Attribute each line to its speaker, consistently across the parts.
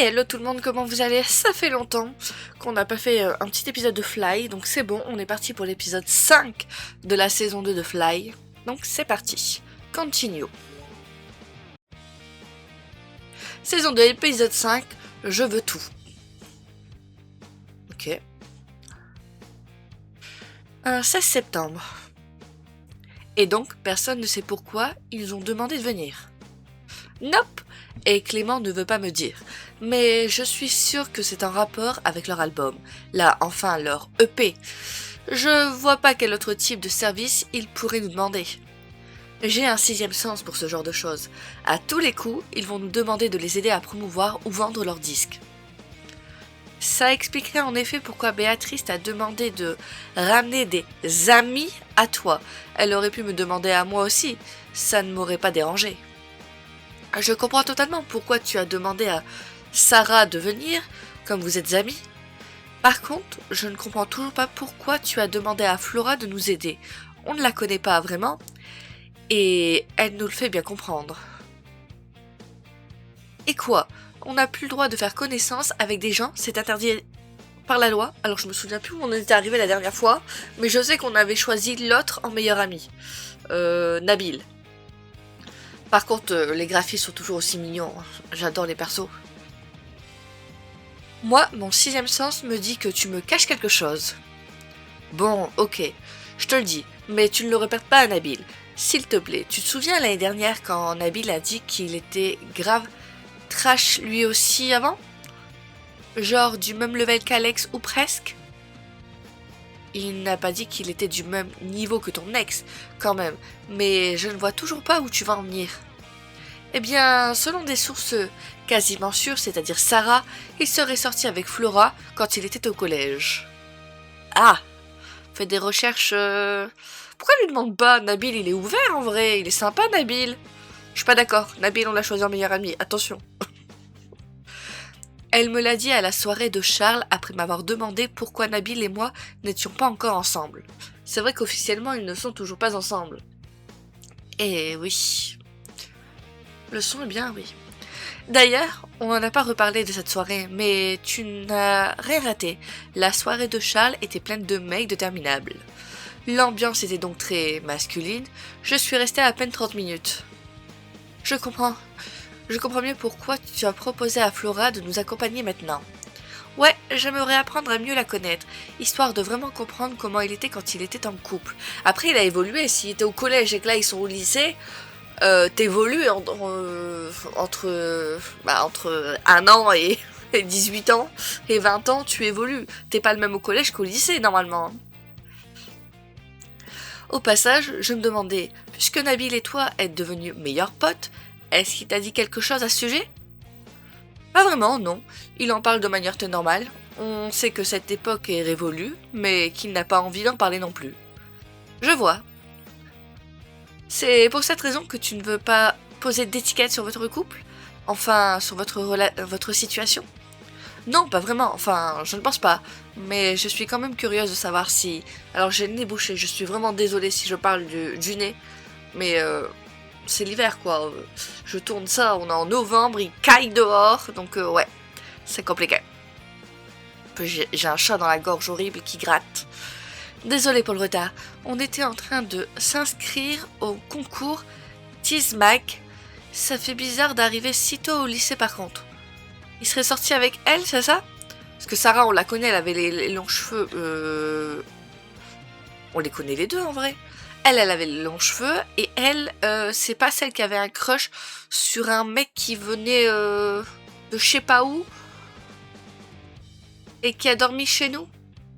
Speaker 1: hello tout le monde, comment vous allez? Ça fait longtemps qu'on n'a pas fait un petit épisode de Fly, donc c'est bon, on est parti pour l'épisode 5 de la saison 2 de Fly. Donc c'est parti, continue. Saison 2, épisode 5, je veux tout. Ok. 16 septembre. Et donc, personne ne sait pourquoi ils ont demandé de venir. Nope. Et Clément ne veut pas me dire. Mais je suis sûre que c'est en rapport avec leur album. Là, enfin, leur EP. Je vois pas quel autre type de service ils pourraient nous demander. J'ai un sixième sens pour ce genre de choses. À tous les coups, ils vont nous demander de les aider à promouvoir ou vendre leurs disques. Ça expliquerait en effet pourquoi Béatrice t'a demandé de ramener des amis à toi. Elle aurait pu me demander à moi aussi. Ça ne m'aurait pas dérangé. Je comprends totalement pourquoi tu as demandé à Sarah de venir, comme vous êtes amis. Par contre, je ne comprends toujours pas pourquoi tu as demandé à Flora de nous aider. On ne la connaît pas vraiment, et elle nous le fait bien comprendre. Et quoi? On n'a plus le droit de faire connaissance avec des gens, c'est interdit par la loi. Alors je me souviens plus où on était arrivé la dernière fois, mais je sais qu'on avait choisi l'autre en meilleur ami. Nabil. Par contre, les graphismes sont toujours aussi mignons. J'adore les persos. Moi, mon sixième sens me dit que tu me caches quelque chose. Bon, ok, je te le dis, mais tu ne le répètes pas à Nabil. S'il te plaît, tu te souviens l'année dernière quand Nabil a dit qu'il était grave trash lui aussi avant? Genre du même level qu'Alex ou presque? Il n'a pas dit qu'il était du même niveau que ton ex, quand même, mais je ne vois toujours pas où tu vas en venir. Eh bien, selon des sources quasiment sûres, c'est-à-dire Sarah, il serait sorti avec Flora quand il était au collège. Ah! Fais des recherches... Pourquoi lui demande pas? Nabil, il est ouvert en vrai, il est sympa Nabil. Je suis pas d'accord, Nabil on l'a choisi en meilleur ami, attention. Elle me l'a dit à la soirée de Charles après m'avoir demandé pourquoi Nabil et moi n'étions pas encore ensemble. C'est vrai qu'officiellement ils ne sont toujours pas ensemble. Eh oui. Le son est bien, oui. D'ailleurs, on n'en a pas reparlé de cette soirée, mais tu n'as rien raté. La soirée de Charles était pleine de mecs déterminables. L'ambiance était donc très masculine. Je suis restée à peine 30 minutes. Je comprends mieux pourquoi tu as proposé à Flora de nous accompagner maintenant. Ouais, j'aimerais apprendre à mieux la connaître, histoire de vraiment comprendre comment il était quand il était en couple. Après, il a évolué, s'il était au collège et que là ils sont au lycée, t'évolues entre 1 an et 18 ans et 20 ans, tu évolues. T'es pas le même au collège qu'au lycée, normalement. Au passage, je me demandais, puisque Nabil et toi êtes devenus meilleurs potes, est-ce qu'il t'a dit quelque chose à ce sujet? Pas vraiment, non. Il en parle de manière très normale. On sait que cette époque est révolue, mais qu'il n'a pas envie d'en parler non plus. Je vois. C'est pour cette raison que tu ne veux pas poser d'étiquette sur votre couple? Enfin, sur votre situation? Non, pas vraiment, enfin, je ne pense pas. Mais je suis quand même curieuse de savoir si... Alors j'ai le nez bouché, je suis vraiment désolée si je parle du nez. Mais c'est l'hiver quoi. Je tourne ça, on est en novembre, il caille dehors. Donc ouais, c'est compliqué. J'ai un chat dans la gorge horrible qui gratte. Désolée pour le retard. On était en train de s'inscrire au concours Tizmag. Ça fait bizarre d'arriver si tôt au lycée par contre. Il serait sorti avec elle, c'est ça? Parce que Sarah, on la connaît, elle avait les longs cheveux. On les connaît les deux en vrai. Elle avait les longs cheveux et elle, c'est pas celle qui avait un crush sur un mec qui venait de je sais pas où et qui a dormi chez nous.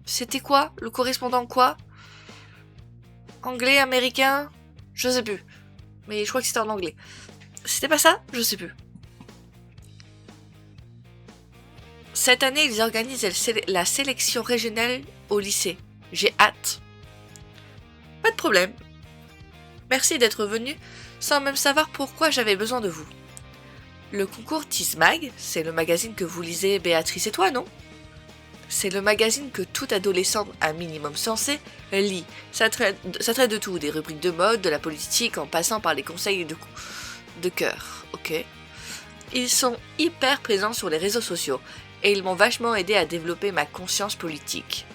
Speaker 1: C'était quoi? Le correspondant quoi? Anglais, américain? Je sais plus. Mais je crois que c'était en anglais. C'était pas ça? Je sais plus. Cette année, ils organisent la sélection régionale au lycée. J'ai hâte. Pas de problème. Merci d'être venu sans même savoir pourquoi j'avais besoin de vous. Le concours Tizmag, c'est le magazine que vous lisez Béatrice et toi, non? C'est le magazine que toute adolescente un minimum sensé lit. Ça traite de tout, des rubriques de mode, de la politique, en passant par les conseils de cœur, ok? Ils sont hyper présents sur les réseaux sociaux et ils m'ont vachement aidé à développer ma conscience politique.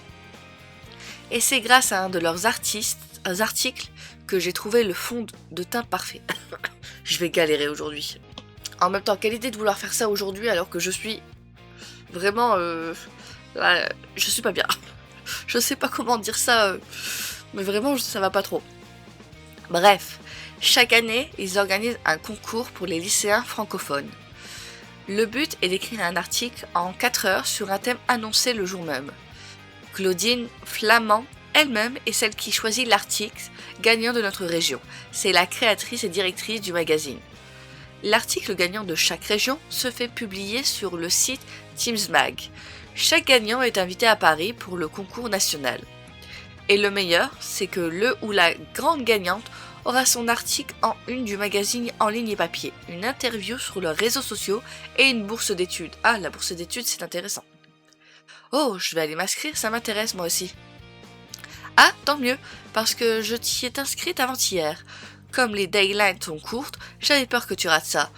Speaker 1: Et c'est grâce à un de leurs articles que j'ai trouvé le fond de teint parfait. Je vais galérer aujourd'hui. En même temps, quelle idée de vouloir faire ça aujourd'hui alors que je suis vraiment... là, je suis pas bien. Je sais pas comment dire ça, mais vraiment ça va pas trop. Bref, chaque année, ils organisent un concours pour les lycéens francophones. Le but est d'écrire un article en 4 heures sur un thème annoncé le jour même. Claudine Flamand, elle-même, est celle qui choisit l'article gagnant de notre région. C'est la créatrice et directrice du magazine. L'article gagnant de chaque région se fait publier sur le site Teamsmag. Chaque gagnant est invité à Paris pour le concours national. Et le meilleur, c'est que le ou la grande gagnante aura son article en une du magazine en ligne et papier, une interview sur leurs réseaux sociaux et une bourse d'études. Ah, la bourse d'études, c'est intéressant. Oh, je vais aller m'inscrire, ça m'intéresse moi aussi. Ah, tant mieux, parce que je t'y ai inscrite avant-hier. Comme les deadlines sont courtes, j'avais peur que tu rates ça.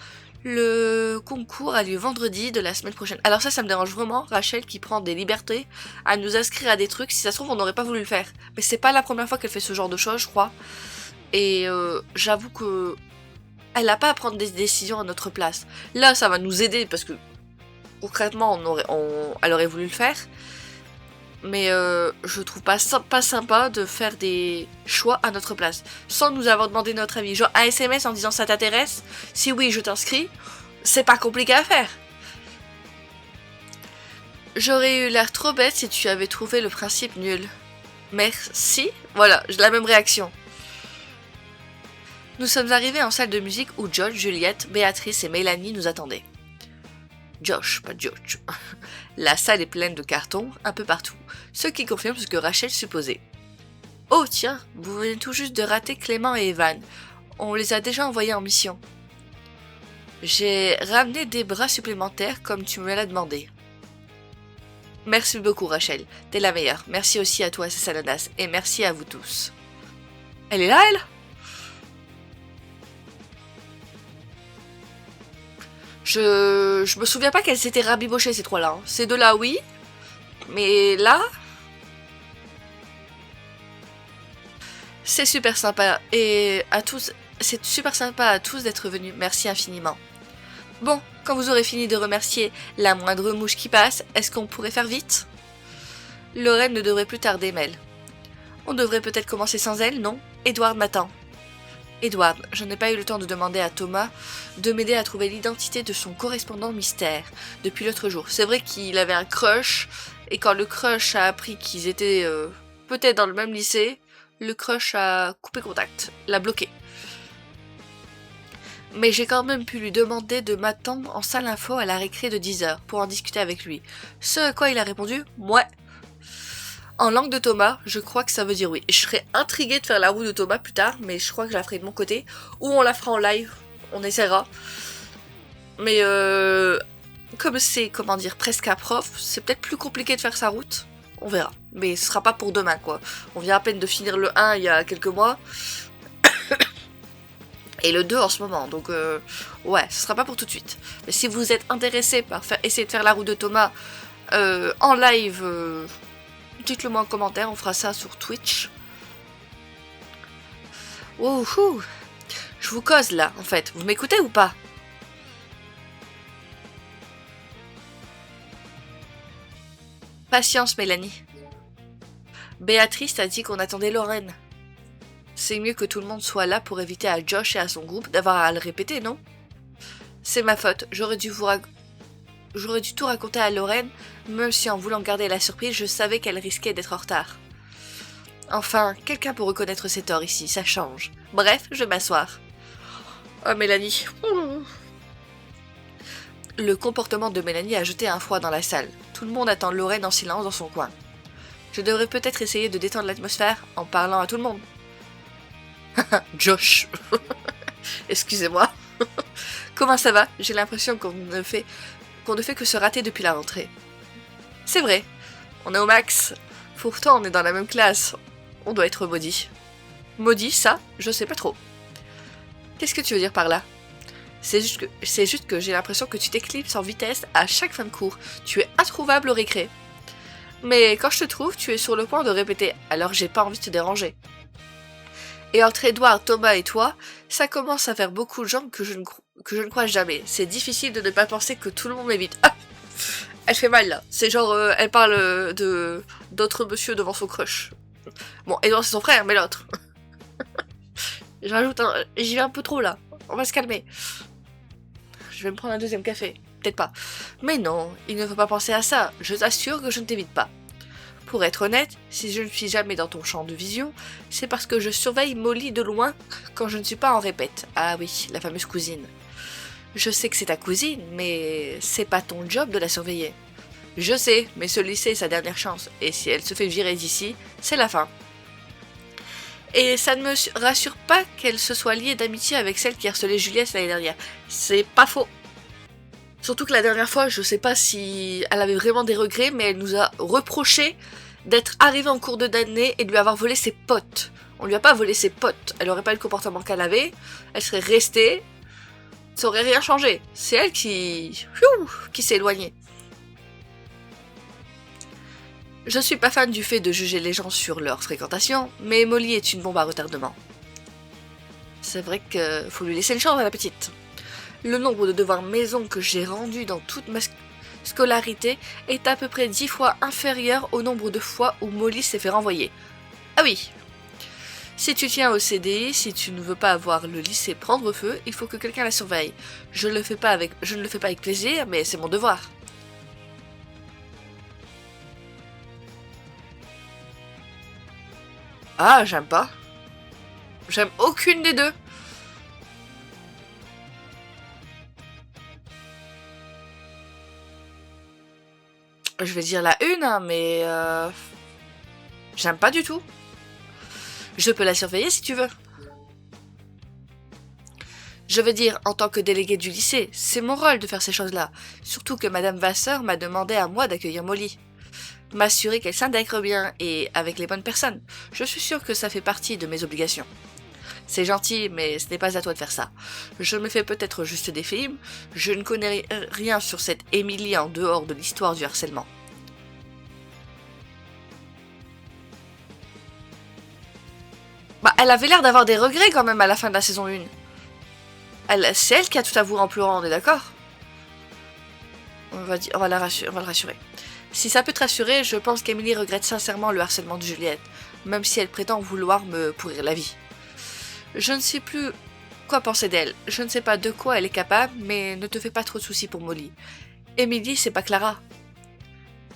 Speaker 1: Le concours a lieu vendredi de la semaine prochaine. Alors ça me dérange vraiment, Rachel qui prend des libertés à nous inscrire à des trucs. Si ça se trouve, on n'aurait pas voulu le faire. Mais c'est pas la première fois qu'elle fait ce genre de choses, je crois. Et j'avoue que elle n'a pas à prendre des décisions à notre place. Là, ça va nous aider parce que concrètement, elle aurait voulu le faire. Mais je trouve pas sympa de faire des choix à notre place, sans nous avoir demandé notre avis. Genre un SMS en disant ça t'intéresse? Si oui, je t'inscris. C'est pas compliqué à faire. J'aurais eu l'air trop bête si tu avais trouvé le principe nul. Merci. Voilà, j'ai la même réaction. Nous sommes arrivés en salle de musique où Josh, Juliette, Béatrice et Mélanie nous attendaient. Josh, pas Josh. La salle est pleine de cartons, un peu partout, ce qui confirme ce que Rachel supposait. Oh tiens, vous venez tout juste de rater Clément et Evan. On les a déjà envoyés en mission. J'ai ramené des bras supplémentaires comme tu me l'as demandé. Merci beaucoup Rachel, t'es la meilleure. Merci aussi à toi César et merci à vous tous. Elle est là, elle ? Je me souviens pas qu'elles s'étaient rabibochées ces trois-là. Hein. Ces deux-là, oui. Mais là... C'est super sympa. Et à tous... C'est super sympa à tous d'être venus. Merci infiniment. Bon, quand vous aurez fini de remercier la moindre mouche qui passe, est-ce qu'on pourrait faire vite ? Lorraine ne devrait plus tarder, Mel. On devrait peut-être commencer sans elle, non ? Edward m'attend. Edward, je n'ai pas eu le temps de demander à Thomas de m'aider à trouver l'identité de son correspondant mystère depuis l'autre jour. C'est vrai qu'il avait un crush, et quand le crush a appris qu'ils étaient peut-être dans le même lycée, le crush a coupé contact, l'a bloqué. Mais j'ai quand même pu lui demander de m'attendre en salle info à la récré de 10h pour en discuter avec lui. Ce à quoi il a répondu « Mouais ». En langue de Thomas, je crois que ça veut dire oui. Je serais intriguée de faire la roue de Thomas plus tard, mais je crois que je la ferai de mon côté. Ou on la fera en live, on essaiera. Mais comme c'est, presque un prof, c'est peut-être plus compliqué de faire sa route. On verra. Mais ce sera pas pour demain, quoi. On vient à peine de finir le 1 il y a quelques mois. Et le 2 en ce moment, donc ouais, ce sera pas pour tout de suite. Mais si vous êtes intéressé par essayer de faire la roue de Thomas en live... dites-le moi en commentaire, on fera ça sur Twitch. Wouhou! Je vous cause là, en fait. Vous m'écoutez ou pas? Patience, Mélanie. Béatrice t'a dit qu'on attendait Lorraine. C'est mieux que tout le monde soit là pour éviter à Josh et à son groupe d'avoir à le répéter, non? C'est ma faute, j'aurais dû tout raconter à Lorraine, même si en voulant garder la surprise, je savais qu'elle risquait d'être en retard. Enfin, quelqu'un pour reconnaître ses torts ici, ça change. Bref, je vais m'asseoir. Oh, Mélanie. Le comportement de Mélanie a jeté un froid dans la salle. Tout le monde attend Lorraine en silence dans son coin. Je devrais peut-être essayer de détendre l'atmosphère en parlant à tout le monde. Josh. Excusez-moi. Comment ça va? J'ai l'impression qu'on ne fait que se rater depuis la rentrée. C'est vrai, on est au max. Pourtant, on est dans la même classe. On doit être maudit. Maudit, ça, je sais pas trop. Qu'est-ce que tu veux dire par là? C'est juste que j'ai l'impression que tu t'éclipses en vitesse à chaque fin de cours. Tu es introuvable au récré. Mais quand je te trouve, tu es sur le point de répéter, alors j'ai pas envie de te déranger. Et entre Edouard, Thomas et toi, ça commence à faire beaucoup de gens que je ne croise jamais. C'est difficile de ne pas penser que tout le monde m'évite. Ah, elle fait mal là. C'est genre, elle parle de d'autres monsieur devant son crush. Bon, Edouard c'est son frère, mais l'autre. J'y vais un peu trop là. On va se calmer. Je vais me prendre un deuxième café. Peut-être pas. Mais non, il ne faut pas penser à ça. Je t'assure que je ne t'évite pas. Pour être honnête, si je ne suis jamais dans ton champ de vision, c'est parce que je surveille Molly de loin quand je ne suis pas en répète. Ah oui, la fameuse cousine. Je sais que c'est ta cousine, mais c'est pas ton job de la surveiller. Je sais, mais ce lycée est sa dernière chance, et si elle se fait virer d'ici, c'est la fin. Et ça ne me rassure pas qu'elle se soit liée d'amitié avec celle qui harcelait Juliette l'année dernière. C'est pas faux. Surtout que la dernière fois, je sais pas si elle avait vraiment des regrets, mais elle nous a reproché d'être arrivée en cours d'année et de lui avoir volé ses potes. On lui a pas volé ses potes. Elle aurait pas eu le comportement qu'elle avait. Elle serait restée. Ça aurait rien changé. C'est elle qui s'est éloignée. Je suis pas fan du fait de juger les gens sur leur fréquentation, mais Molly est une bombe à retardement. C'est vrai qu'il faut lui laisser une chance à la petite. Le nombre de devoirs maison que j'ai rendus dans toute ma scolarité est à peu près 10 fois inférieur au nombre de fois où Molly s'est fait renvoyer. Ah oui. Si tu tiens au CDI, si tu ne veux pas avoir le lycée prendre feu, il faut que quelqu'un la surveille. Je ne le fais pas avec plaisir, mais c'est mon devoir. Ah, j'aime pas. J'aime aucune des deux. Je vais dire la une, hein, mais j'aime pas du tout. Je peux la surveiller si tu veux. Je veux dire, en tant que déléguée du lycée, c'est mon rôle de faire ces choses-là. Surtout que Madame Vasseur m'a demandé à moi d'accueillir Molly. M'assurer qu'elle s'intègre bien et avec les bonnes personnes. Je suis sûre que ça fait partie de mes obligations. C'est gentil, mais ce n'est pas à toi de faire ça. Je me fais peut-être juste des films, je ne connais rien sur cette Émilie en dehors de l'histoire du harcèlement. Bah, elle avait l'air d'avoir des regrets quand même à la fin de la saison 1. C'est elle qui a tout avoué en pleurant, on est d'accord? On va le rassurer. Si ça peut te rassurer, je pense qu'Emily regrette sincèrement le harcèlement de Juliette, même si elle prétend vouloir me pourrir la vie. Je ne sais plus quoi penser d'elle, je ne sais pas de quoi elle est capable, mais ne te fais pas trop de soucis pour Molly. Emily, c'est pas Clara.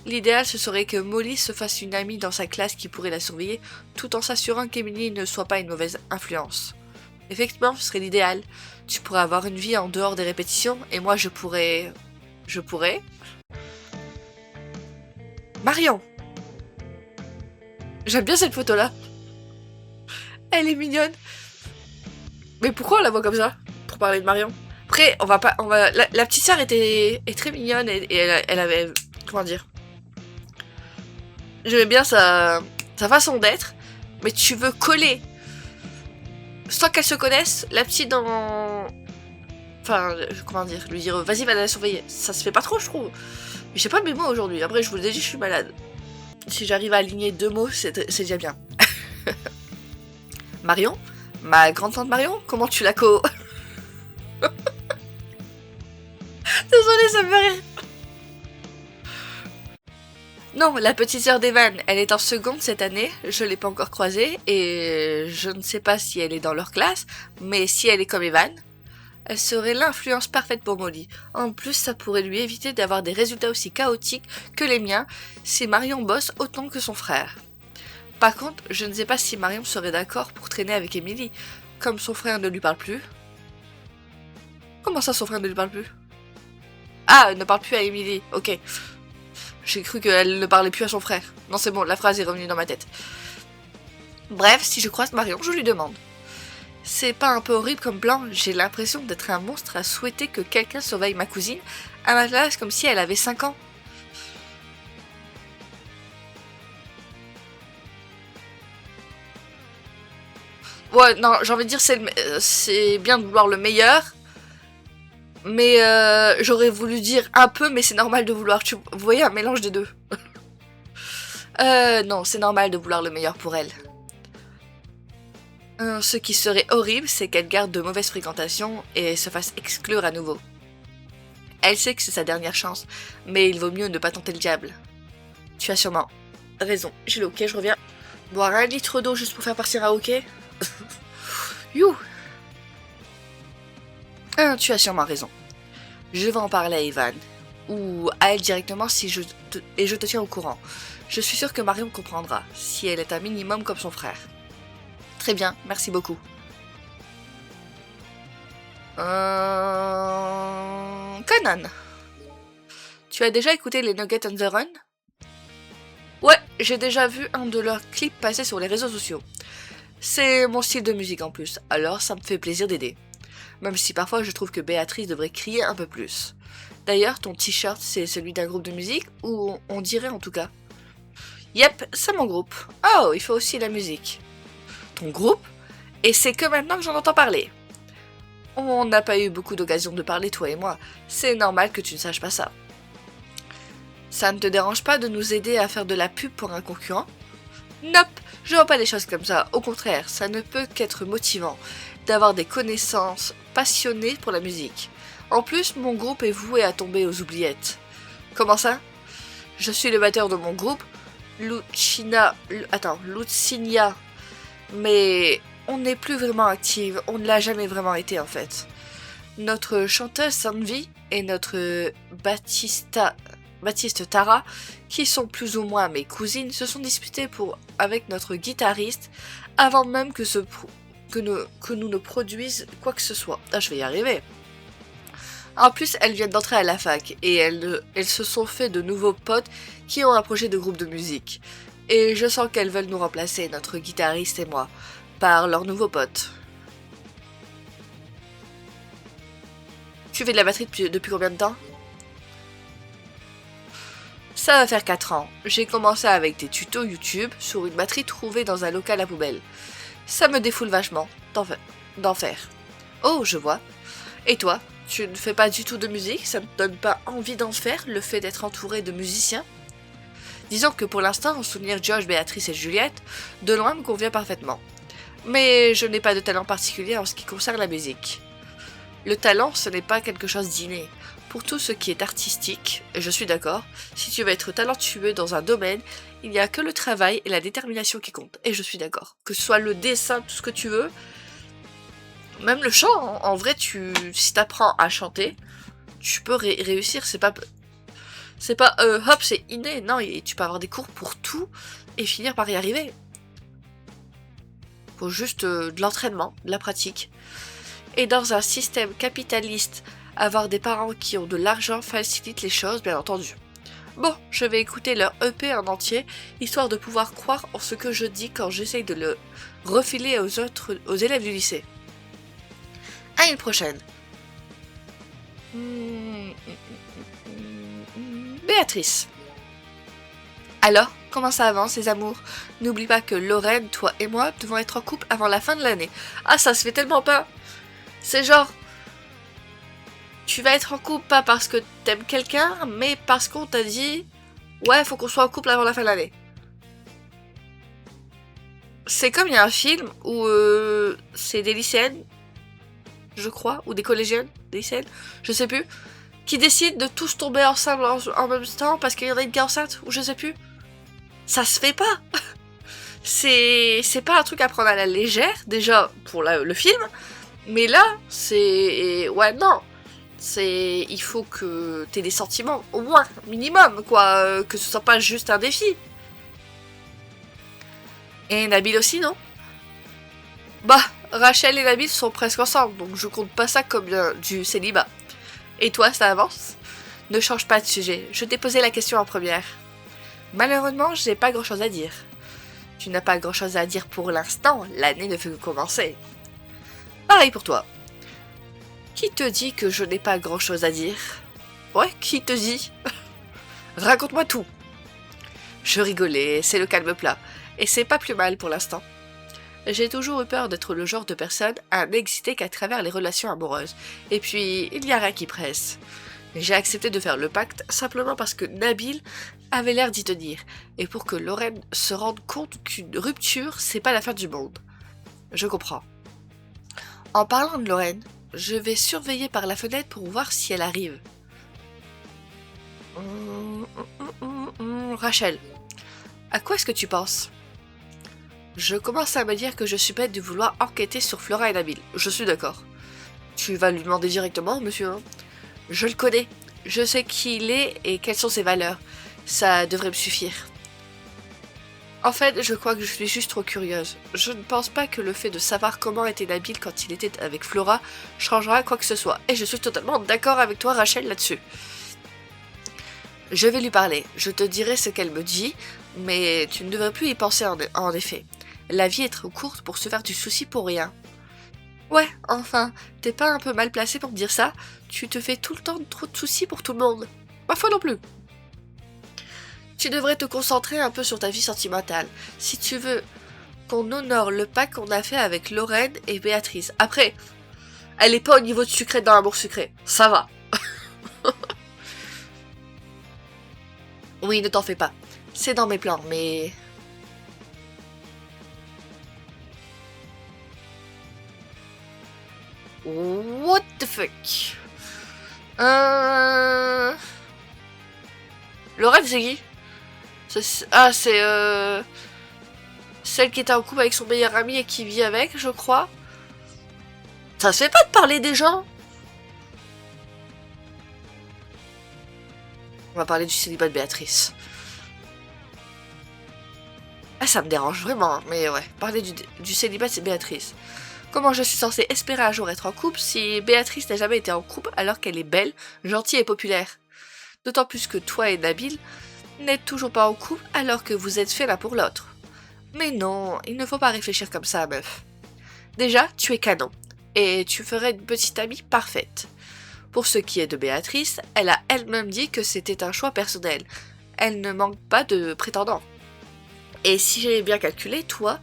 Speaker 1: L'idéal, ce serait que Molly se fasse une amie dans sa classe qui pourrait la surveiller, tout en s'assurant qu'Emily ne soit pas une mauvaise influence. Effectivement, ce serait l'idéal. Tu pourrais avoir une vie en dehors des répétitions, et moi je pourrais... Marion! J'aime bien cette photo-là. Elle est mignonne. Mais pourquoi on la voit comme ça? Pour parler de Marion. Après, la petite sœur est très mignonne et elle avait... Comment dire? J'aimais bien sa façon d'être, mais tu veux coller. Sans qu'elle se connaisse, la petite dans... Enfin, comment dire? Lui dire, vas-y, va la surveiller. Ça se fait pas trop, je trouve. Mais j'ai pas de mes mots aujourd'hui. Après, je vous l'ai dit, je suis malade. Si j'arrive à aligner 2 mots, c'est déjà bien. Marion? Ma grande-tante Marion? Comment tu la Désolée, ça me fait rire. Non, la petite sœur d'Evan, elle est en seconde cette année, je l'ai pas encore croisée, et je ne sais pas si elle est dans leur classe, mais si elle est comme Evan, elle serait l'influence parfaite pour Molly. En plus, ça pourrait lui éviter d'avoir des résultats aussi chaotiques que les miens si Marion bosse autant que son frère. Par contre, je ne sais pas si Marion serait d'accord pour traîner avec Emily, comme son frère ne lui parle plus. Comment ça, son frère ne lui parle plus? Ah, elle ne parle plus à Emily, ok. J'ai cru qu'elle ne parlait plus à son frère. Non, c'est bon, la phrase est revenue dans ma tête. Bref, si je croise Marion, je lui demande. C'est pas un peu horrible comme plan? J'ai l'impression d'être un monstre à souhaiter que quelqu'un surveille ma cousine à ma place comme si elle avait 5 ans. Ouais, non, j'ai envie de dire c'est bien de vouloir le meilleur, Mais j'aurais voulu dire un peu, mais c'est normal de vouloir... Vous voyez, un mélange des deux. Non, c'est normal de vouloir le meilleur pour elle. Ce qui serait horrible, c'est qu'elle garde de mauvaises fréquentations et se fasse exclure à nouveau. Elle sait que c'est sa dernière chance, mais il vaut mieux ne pas tenter le diable. Tu as sûrement raison. J'ai le hockey, je reviens. Boire 1 litre d'eau juste pour faire partir un hockey. You. Tu as sûrement raison. Je vais en parler à Evan. Ou à elle directement si je te tiens au courant. Je suis sûre que Marion comprendra, si elle est un minimum comme son frère. Très bien, merci beaucoup. Conan. Tu as déjà écouté les Nuggets on the Run? Ouais, j'ai déjà vu un de leurs clips passer sur les réseaux sociaux. C'est mon style de musique en plus, alors ça me fait plaisir d'aider. Même si parfois je trouve que Béatrice devrait crier un peu plus. D'ailleurs, ton t-shirt, c'est celui d'un groupe de musique, ou on dirait en tout cas. Yep, c'est mon groupe. Oh, il fait aussi la musique. Ton groupe? Et c'est que maintenant que j'en entends parler. On n'a pas eu beaucoup d'occasions de parler, toi et moi. C'est normal que tu ne saches pas ça. Ça ne te dérange pas de nous aider à faire de la pub pour un concurrent? Nope, je vois pas les choses comme ça. Au contraire, ça ne peut qu'être motivant d'avoir des connaissances passionnées pour la musique. En plus, mon groupe est voué à tomber aux oubliettes. Comment ça? Je suis le batteur de mon groupe, Lucinia, mais on n'est plus vraiment active, on ne l'a jamais vraiment été en fait. Notre chanteuse Sanvi et notre Baptiste Tara, qui sont plus ou moins mes cousines, se sont disputées avec notre guitariste avant même que nous ne produisent quoi que ce soit. Ah, je vais y arriver. En plus, elles viennent d'entrer à la fac et elles se sont fait de nouveaux potes qui ont un projet de groupe de musique. Et je sens qu'elles veulent nous remplacer, notre guitariste et moi, par leurs nouveaux potes. Tu fais de la batterie depuis combien de temps? Ça va faire 4 ans. J'ai commencé avec des tutos YouTube sur une batterie trouvée dans un local à poubelle. Ça me défoule vachement d'en faire. Oh, je vois. Et toi, tu ne fais pas du tout de musique? Ça ne te donne pas envie d'en faire, le fait d'être entouré de musiciens? Disons que pour l'instant, soutenir Josh, Béatrice et Juliette, de loin me convient parfaitement. Mais je n'ai pas de talent particulier en ce qui concerne la musique. Le talent, ce n'est pas quelque chose d'inné. Pour tout ce qui est artistique, et je suis d'accord, si tu veux être talentueux dans un domaine, il n'y a que le travail et la détermination qui comptent. Et je suis d'accord. Que ce soit le dessin, tout ce que tu veux, même le chant, en vrai, si t'apprends à chanter, tu peux réussir. C'est pas hop, c'est inné. Non, tu peux avoir des cours pour tout et finir par y arriver. Faut juste de l'entraînement, de la pratique. Et dans un système capitaliste, avoir des parents qui ont de l'argent facilite les choses, bien entendu. Bon, je vais écouter leur EP en entier, histoire de pouvoir croire en ce que je dis quand j'essaye de le refiler aux élèves du lycée. À une prochaine. Béatrice. Alors, comment ça avance les amours? N'oublie pas que Lorraine, toi et moi devons être en couple avant la fin de l'année. Ah, ça se fait tellement pas. C'est genre... Tu vas être en couple pas parce que t'aimes quelqu'un, mais parce qu'on t'a dit ouais, faut qu'on soit en couple avant la fin de l'année. C'est comme il y a un film où c'est des lycéennes, je crois, ou des collégiennes, des lycéennes, je sais plus, qui décident de tous tomber ensemble en même temps parce qu'il y en a une qui est enceinte, ou je sais plus. Ça se fait pas. C'est pas un truc à prendre à la légère, déjà pour le film, mais là, c'est... Ouais, non. Il faut que t'aies des sentiments, au moins, minimum, quoi, que ce soit pas juste un défi. Et Nabil aussi, non? Bah, Rachel et Nabil sont presque ensemble, donc je compte pas ça comme du célibat. Et toi, ça avance? Ne change pas de sujet, je t'ai posé la question en première. Malheureusement, j'ai pas grand chose à dire. Tu n'as pas grand chose à dire pour l'instant, l'année ne fait que commencer. Pareil pour toi. Qui te dit que je n'ai pas grand chose à dire? Ouais, qui te dit? Raconte-moi tout. Je rigolais, c'est le calme plat, et c'est pas plus mal pour l'instant. J'ai toujours eu peur d'être le genre de personne à n'exister qu'à travers les relations amoureuses. Et puis, il n'y a rien qui presse. J'ai accepté de faire le pacte simplement parce que Nabil avait l'air d'y tenir, et pour que Lorraine se rende compte qu'une rupture, c'est pas la fin du monde. Je comprends. En parlant de Lorraine, je vais surveiller par la fenêtre pour voir si elle arrive. Rachel, à quoi est-ce que tu penses? Je commence à me dire que je suis bête de vouloir enquêter sur Flora et Nabil. Je suis d'accord. Tu vas lui demander directement, monsieur, hein? Je le connais. Je sais qui il est et quelles sont ses valeurs. Ça devrait me suffire. En fait, je crois que je suis juste trop curieuse. Je ne pense pas que le fait de savoir comment était Nabil quand il était avec Flora changera quoi que ce soit. Et je suis totalement d'accord avec toi, Rachel, là-dessus. Je vais lui parler. Je te dirai ce qu'elle me dit, mais tu ne devrais plus y penser en effet. La vie est trop courte pour se faire du souci pour rien. Ouais, enfin, t'es pas un peu mal placé pour me dire ça? Tu te fais tout le temps trop de soucis pour tout le monde. Ma foi non plus. Tu devrais te concentrer un peu sur ta vie sentimentale, si tu veux qu'on honore le pacte qu'on a fait avec Lorraine et Béatrice. Après, elle est pas au niveau de sucré dans l'amour sucré. Ça va. Oui, ne t'en fais pas. C'est dans mes plans, mais... What the fuck? Lorraine, c'est qui? Ah, c'est celle qui était en couple avec son meilleur ami et qui vit avec, je crois. Ça se fait pas de parler des gens? On va parler du célibat de Béatrice. Ah, ça me dérange vraiment, mais ouais, parler du célibat de Béatrice. Comment je suis censée espérer un jour être en couple si Béatrice n'a jamais été en couple alors qu'elle est belle, gentille et populaire? D'autant plus que toi et Nabil n'êtes toujours pas en couple alors que vous êtes faits l'un pour l'autre. Mais non, il ne faut pas réfléchir comme ça, meuf. Déjà, tu es canon, et tu ferais une petite amie parfaite. Pour ce qui est de Béatrice, elle a elle-même dit que c'était un choix personnel. Elle ne manque pas de prétendants. Et si j'ai bien calculé, toi,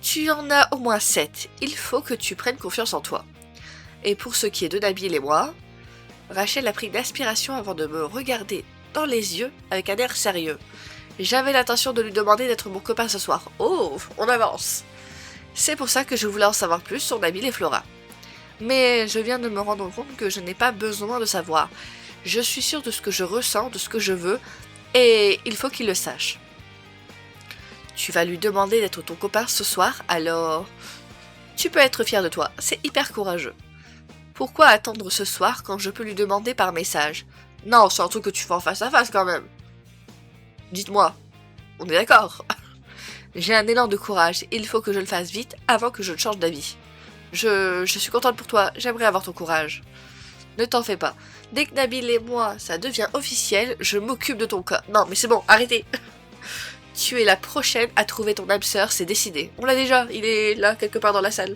Speaker 1: tu en as au moins 7. Il faut que tu prennes confiance en toi. Et pour ce qui est de Nabil et moi, Rachel a pris une aspiration avant de me regarder dans les yeux avec un air sérieux. J'avais l'intention de lui demander d'être mon copain ce soir. Oh, on avance. C'est pour ça que je voulais en savoir plus sur Nabil et Flora. Mais je viens de me rendre compte que je n'ai pas besoin de savoir. Je suis sûre de ce que je ressens, de ce que je veux, et il faut qu'il le sache. Tu vas lui demander d'être ton copain ce soir, alors... Tu peux être fier de toi, c'est hyper courageux. Pourquoi attendre ce soir quand je peux lui demander par message? Non, c'est un truc que tu fais en face à face quand même. Dites-moi, on est d'accord? J'ai un élan de courage, il faut que je le fasse vite avant que je ne change d'avis. Je suis contente pour toi, j'aimerais avoir ton courage. Ne t'en fais pas. Dès que Nabil et moi, ça devient officiel, je m'occupe de ton cas. Non, mais c'est bon, arrêtez. Tu es la prochaine à trouver ton âme sœur, c'est décidé. On l'a déjà, il est là, quelque part dans la salle.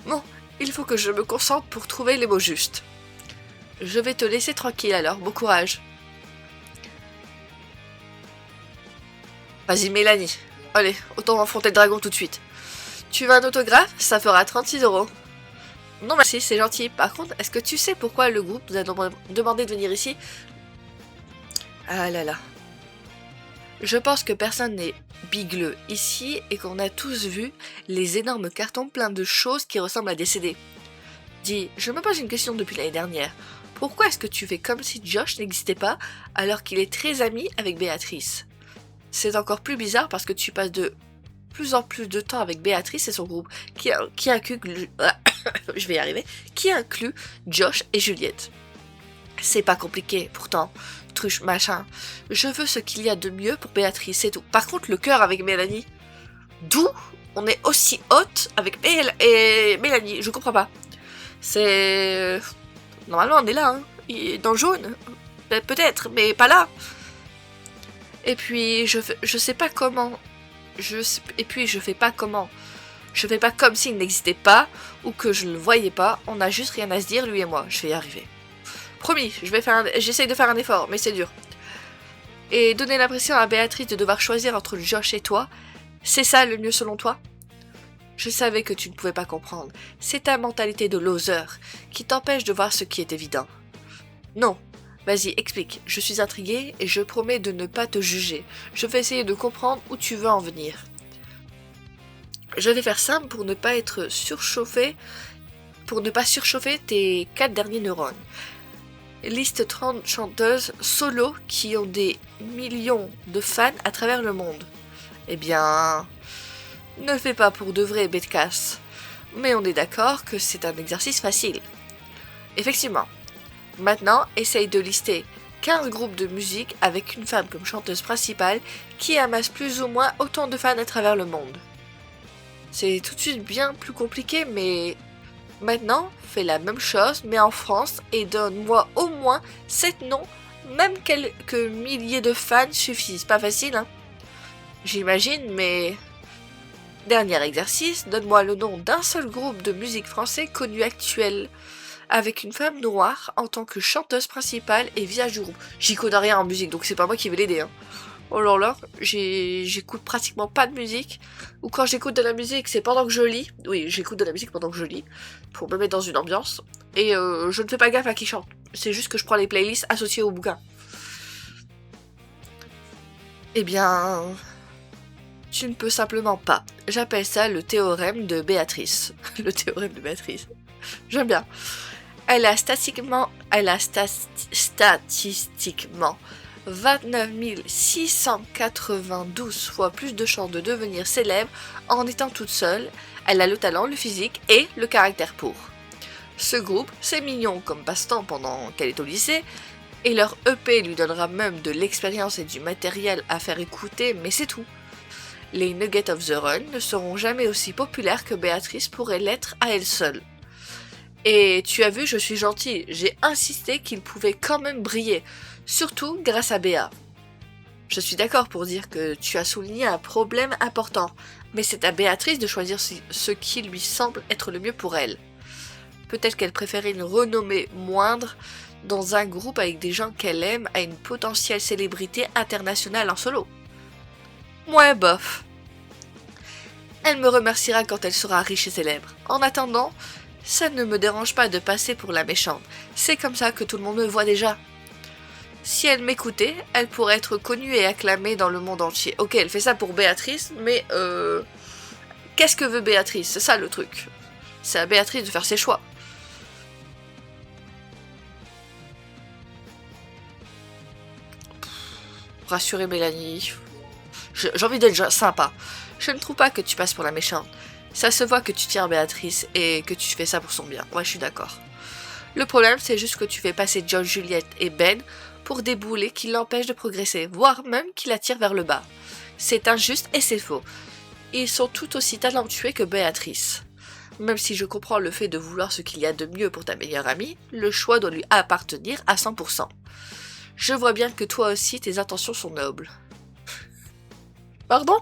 Speaker 1: Bon, il faut que je me concentre pour trouver les mots justes. Je vais te laisser tranquille alors, bon courage. Vas-y, Mélanie. Allez, autant affronter le dragon tout de suite. Tu veux un autographe? Ça fera 36 €. Non merci, c'est gentil. Par contre, est-ce que tu sais pourquoi le groupe nous a demandé de venir ici? Ah là là. Je pense que personne n'est bigleux ici et qu'on a tous vu les énormes cartons pleins de choses qui ressemblent à des CD. Dis, je me pose une question depuis l'année dernière. Pourquoi est-ce que tu fais comme si Josh n'existait pas alors qu'il est très ami avec Béatrice? C'est encore plus bizarre parce que tu passes de plus en plus de temps avec Béatrice et son groupe, qui inclut je vais y arriver, qui inclut Josh et Juliette. C'est pas compliqué, pourtant, truche machin. Je veux ce qu'il y a de mieux pour Béatrice, c'est tout. Par contre, le cœur avec Mélanie, d'où on est aussi haute avec Mélanie, je comprends pas. C'est... Normalement, on est là, hein. Dans le jaune. Peut-être, mais pas là. Et puis, je sais pas comment... je fais pas comment. Je fais pas comme s'il n'existait pas, ou que je le voyais pas. On a juste rien à se dire, lui et moi. Je vais y arriver. Promis, j'essaye de faire un effort, mais c'est dur. Et donner l'impression à Béatrice de devoir choisir entre Josh et toi, c'est ça le mieux selon toi? Je savais que tu ne pouvais pas comprendre. C'est ta mentalité de loser qui t'empêche de voir ce qui est évident. Non. Vas-y, explique. Je suis intriguée et je promets de ne pas te juger. Je vais essayer de comprendre où tu veux en venir. Je vais faire simple pour ne pas surchauffer tes 4 derniers neurones. Liste 30 chanteuses solo qui ont des millions de fans à travers le monde. Eh bien, ne le fais pas pour de vrai, bête casse. Mais on est d'accord que c'est un exercice facile. Effectivement. Maintenant, essaye de lister 15 groupes de musique avec une femme comme chanteuse principale qui amasse plus ou moins autant de fans à travers le monde. C'est tout de suite bien plus compliqué, mais maintenant, fais la même chose, mais en France, et donne-moi au moins 7 noms, même quelques milliers de fans suffisent. Pas facile, hein? J'imagine, mais... Dernier exercice, donne-moi le nom d'un seul groupe de musique français connu actuel, avec une femme noire en tant que chanteuse principale et visage du groupe. J'y connais rien en musique, donc c'est pas moi qui vais l'aider, hein. Oh là là, j'écoute pratiquement pas de musique. Ou quand j'écoute de la musique, c'est pendant que je lis. Oui, j'écoute de la musique pendant que je lis, pour me mettre dans une ambiance. Et je ne fais pas gaffe à qui chante. C'est juste que je prends les playlists associées au bouquin. Eh bien... Tu ne peux simplement pas. J'appelle ça le théorème de Béatrice. Le théorème de Béatrice. J'aime bien. Elle a statistiquement 29 692 fois plus de chances de devenir célèbre en étant toute seule. Elle a le talent, le physique et le caractère pour. Ce groupe, c'est mignon comme passe-temps pendant qu'elle est au lycée, et leur EP lui donnera même de l'expérience et du matériel à faire écouter, mais c'est tout. Les Nuggets of the Run ne seront jamais aussi populaires que Béatrice pourrait l'être à elle seule. Et tu as vu, je suis gentille, j'ai insisté qu'il pouvait quand même briller, surtout grâce à Béa. Je suis d'accord pour dire que tu as souligné un problème important, mais c'est à Béatrice de choisir ce qui lui semble être le mieux pour elle. Peut-être qu'elle préférait une renommée moindre dans un groupe avec des gens qu'elle aime à une potentielle célébrité internationale en solo. Ouais, bof. Elle me remerciera quand elle sera riche et célèbre. En attendant, ça ne me dérange pas de passer pour la méchante. C'est comme ça que tout le monde me voit déjà. Si elle m'écoutait, elle pourrait être connue et acclamée dans le monde entier. Ok, elle fait ça pour Béatrice, mais qu'est-ce que veut Béatrice? C'est ça le truc. C'est à Béatrice de faire ses choix. Rassurer Mélanie. J'ai envie d'être sympa. Je ne trouve pas que tu passes pour la méchante. Ça se voit que tu tiens Béatrice et que tu fais ça pour son bien. Ouais, je suis d'accord. Le problème, c'est juste que tu fais passer John, Juliette et Ben pour des boulets qui l'empêchent de progresser, voire même qui la tirent vers le bas. C'est injuste et c'est faux. Ils sont tout aussi talentueux que Béatrice. Même si je comprends le fait de vouloir ce qu'il y a de mieux pour ta meilleure amie, le choix doit lui appartenir à 100%. Je vois bien que toi aussi, tes intentions sont nobles. Pardon?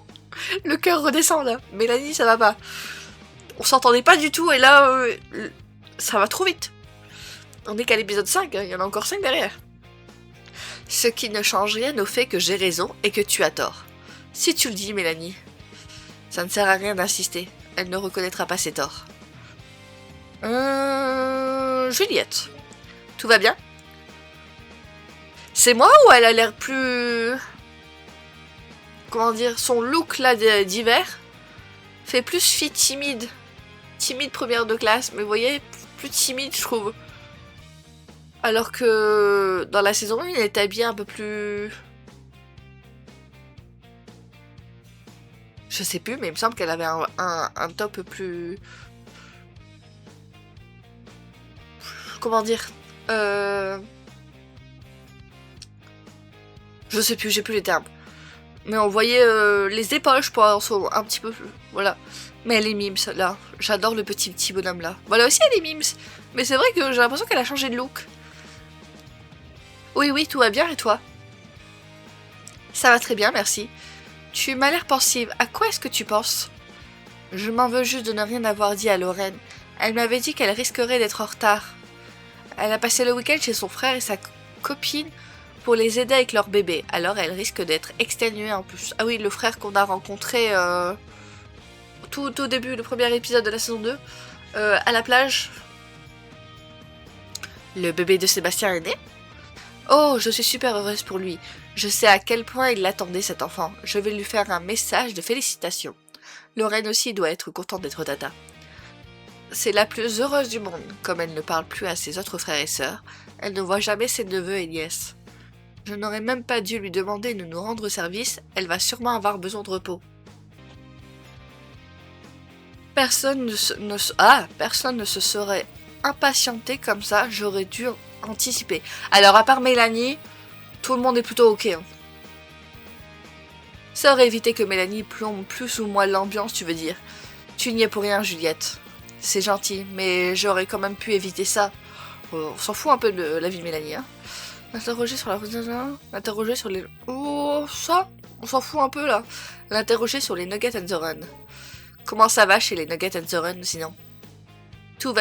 Speaker 1: Le cœur redescend là. Mélanie, ça va pas. On s'entendait pas du tout et là, ça va trop vite. On est qu'à l'épisode 5, hein, il y en a encore 5 derrière. Ce qui ne change rien au fait que j'ai raison et que tu as tort. Si tu le dis, Mélanie, ça ne sert à rien d'insister. Elle ne reconnaîtra pas ses torts. Juliette. Tout va bien? C'est moi ou elle a l'air plus... Comment dire, son look là d'hiver fait plus fille timide. Timide première de classe, mais vous voyez, plus timide je trouve. Alors que dans la saison 1, elle est habillée un peu plus... Je sais plus, mais il me semble qu'elle avait un top plus... Comment dire Je sais plus, j'ai plus les termes. Mais on voyait les épaules, je pense, un petit peu plus. Voilà. Mais elle est mimes, là. J'adore le petit bonhomme, là. Voilà aussi, elle est mimes. Mais c'est vrai que j'ai l'impression qu'elle a changé de look. Oui, tout va bien, et toi? Ça va très bien, merci. Tu m'as l'air pensive. À quoi est-ce que tu penses? Je m'en veux juste de ne rien avoir dit à Lorraine. Elle m'avait dit qu'elle risquerait d'être en retard. Elle a passé le week-end chez son frère et sa copine pour les aider avec leur bébé. Alors elle risque d'être exténuée en plus. Ah oui, le frère qu'on a rencontré tout au début, le premier épisode de la saison 2, à la plage. Le bébé de Sébastien est né. Oh, je suis super heureuse pour lui. Je sais à quel point il l'attendait cet enfant. Je vais lui faire un message de félicitations. Lorraine aussi doit être contente d'être tata. C'est la plus heureuse du monde. Comme elle ne parle plus à ses autres frères et sœurs, elle ne voit jamais ses neveux et nièces. Je n'aurais même pas dû lui demander de nous rendre service, elle va sûrement avoir besoin de repos. Personne ne se serait impatienté comme ça, j'aurais dû anticiper. Alors à part Mélanie, tout le monde est plutôt ok. Hein. Ça aurait évité que Mélanie plombe plus ou moins l'ambiance, tu veux dire. Tu n'y es pour rien, Juliette. C'est gentil, mais j'aurais quand même pu éviter ça. On s'en fout un peu de la vie de Mélanie, hein. L'interroger sur l'interroger sur les... Oh, ça, on s'en fout un peu, là. L'interroger sur les Nuggets and the Run. Comment ça va chez les Nuggets and the Run, sinon? Tout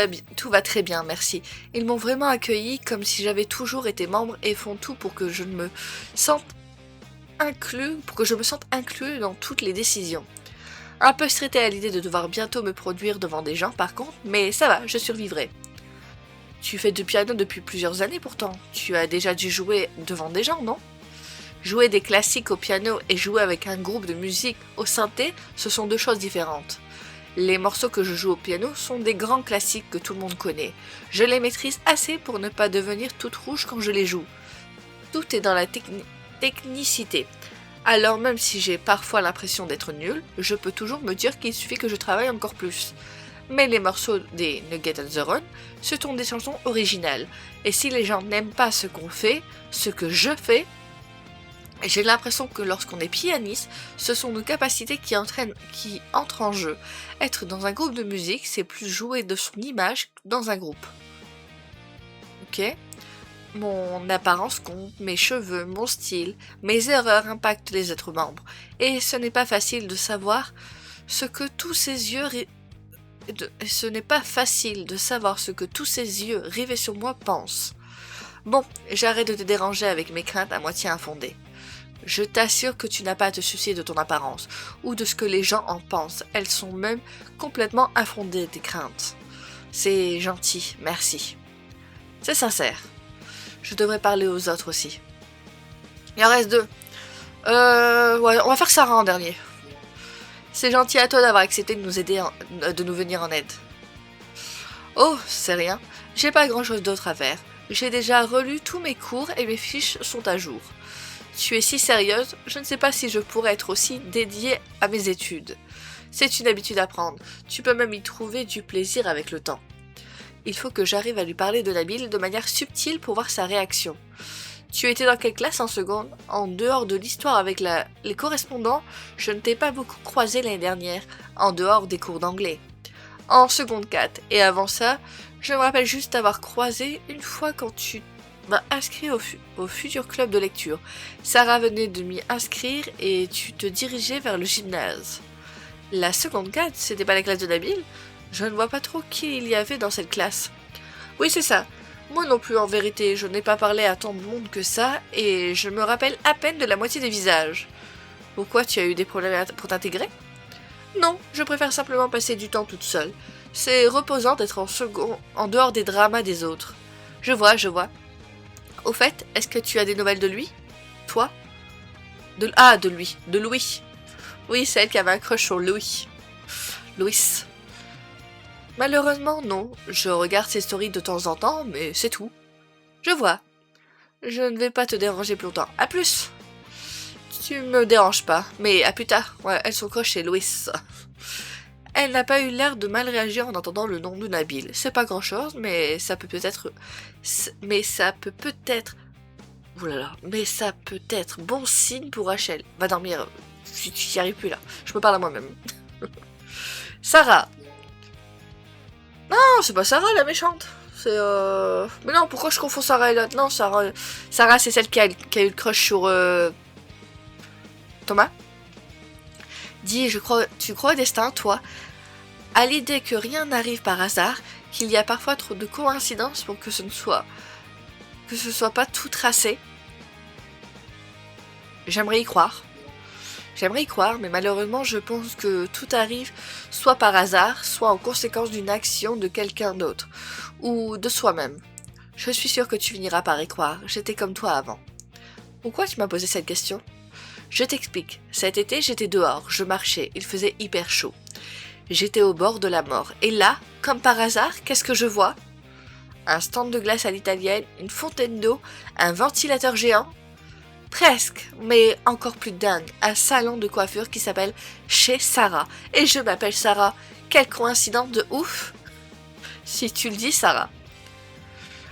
Speaker 1: va très bien, merci. Ils m'ont vraiment accueilli comme si j'avais toujours été membre et font tout pour que je me sente inclus dans toutes les décisions. Un peu stressée à l'idée de devoir bientôt me produire devant des gens par contre, mais ça va, je survivrai. Tu fais du piano depuis plusieurs années pourtant. Tu as déjà dû jouer devant des gens, non? Jouer des classiques au piano et jouer avec un groupe de musique au synthé, ce sont deux choses différentes. Les morceaux que je joue au piano sont des grands classiques que tout le monde connaît. Je les maîtrise assez pour ne pas devenir toute rouge quand je les joue. Tout est dans la technicité. Alors même si j'ai parfois l'impression d'être nulle, je peux toujours me dire qu'il suffit que je travaille encore plus. Mais les morceaux des Nuggets and the Run, ce sont des chansons originales. Et si les gens n'aiment pas ce qu'on fait, ce que je fais, j'ai l'impression que lorsqu'on est pianiste, ce sont nos capacités qui entrent en jeu. Être dans un groupe de musique, c'est plus jouer de son image que dans un groupe. Ok ? Mon apparence compte, mes cheveux, mon style, mes erreurs impactent les autres membres. Et ce n'est pas facile de savoir ce que tous ces yeux rivés sur moi pensent. Bon, j'arrête de te déranger avec mes craintes à moitié infondées. Je t'assure que tu n'as pas à te soucier de ton apparence, ou de ce que les gens en pensent. Elles sont même complètement infondées, tes craintes. C'est gentil, merci. C'est sincère. Je devrais parler aux autres aussi. Il en reste 2. Ouais, on va faire Sarah en dernier. C'est gentil à toi d'avoir accepté de nous aider, de nous venir en aide. Oh, c'est rien. J'ai pas grand chose d'autre à faire. J'ai déjà relu tous mes cours et mes fiches sont à jour. Tu es si sérieuse, je ne sais pas si je pourrais être aussi dédiée à mes études. C'est une habitude à prendre. Tu peux même y trouver du plaisir avec le temps. Il faut que j'arrive à lui parler de Nabil de manière subtile pour voir sa réaction. Tu étais dans quelle classe en seconde? En dehors de l'histoire avec les correspondants, je ne t'ai pas beaucoup croisé l'année dernière, en dehors des cours d'anglais. En seconde 4, et avant ça, je me rappelle juste t'avoir croisé une fois quand tu m'as inscrit au futur club de lecture. Sarah venait de m'y inscrire et tu te dirigeais vers le gymnase. La seconde 4, c'était pas la classe de Nabil? Je ne vois pas trop qui il y avait dans cette classe. Oui, c'est ça. Moi non plus, en vérité, je n'ai pas parlé à tant de monde que ça, et je me rappelle à peine de la moitié des visages. Pourquoi, tu as eu des problèmes pour t'intégrer? Non, je préfère simplement passer du temps toute seule. C'est reposant d'être en dehors des dramas des autres. Je vois. Au fait, est-ce que tu as des nouvelles de lui? Toi? De lui. De Louis. Oui, c'est elle qui avait un crush sur Louis. Louis. Malheureusement, non. Je regarde ses stories de temps en temps, mais c'est tout. Je vois. Je ne vais pas te déranger plus longtemps. À plus. Tu me déranges pas, mais à plus tard. Ouais, elle son crush chez Louis. Elle n'a pas eu l'air de mal réagir en entendant le nom de Nabil. C'est pas grand-chose, mais ça peut peut-être... Oulala, mais ça peut être bon signe pour Rachel. Va dormir. Tu n'y arrives plus là. Je me parle à moi-même. Sarah. Non, c'est pas Sarah la méchante. C'est Mais non, pourquoi je confonds Sarah et l'autre? Non, Sarah c'est celle qui a eu le crush sur Thomas. Dis, tu crois au destin, toi? À l'idée que rien n'arrive par hasard, qu'il y a parfois trop de coïncidences pour que ce soit pas tout tracé. J'aimerais y croire. J'aimerais y croire, mais malheureusement, je pense que tout arrive soit par hasard, soit en conséquence d'une action de quelqu'un d'autre, ou de soi-même. Je suis sûre que tu finiras par y croire, j'étais comme toi avant. Pourquoi tu m'as posé cette question? Je t'explique. Cet été, j'étais dehors, je marchais, il faisait hyper chaud. J'étais au bord de la mort, et là, comme par hasard, qu'est-ce que je vois? Un stand de glace à l'italienne, une fontaine d'eau, un ventilateur géant. Presque, mais encore plus dingue, un salon de coiffure qui s'appelle Chez Sarah. Et je m'appelle Sarah. Quelle coïncidence de ouf! Si tu le dis, Sarah.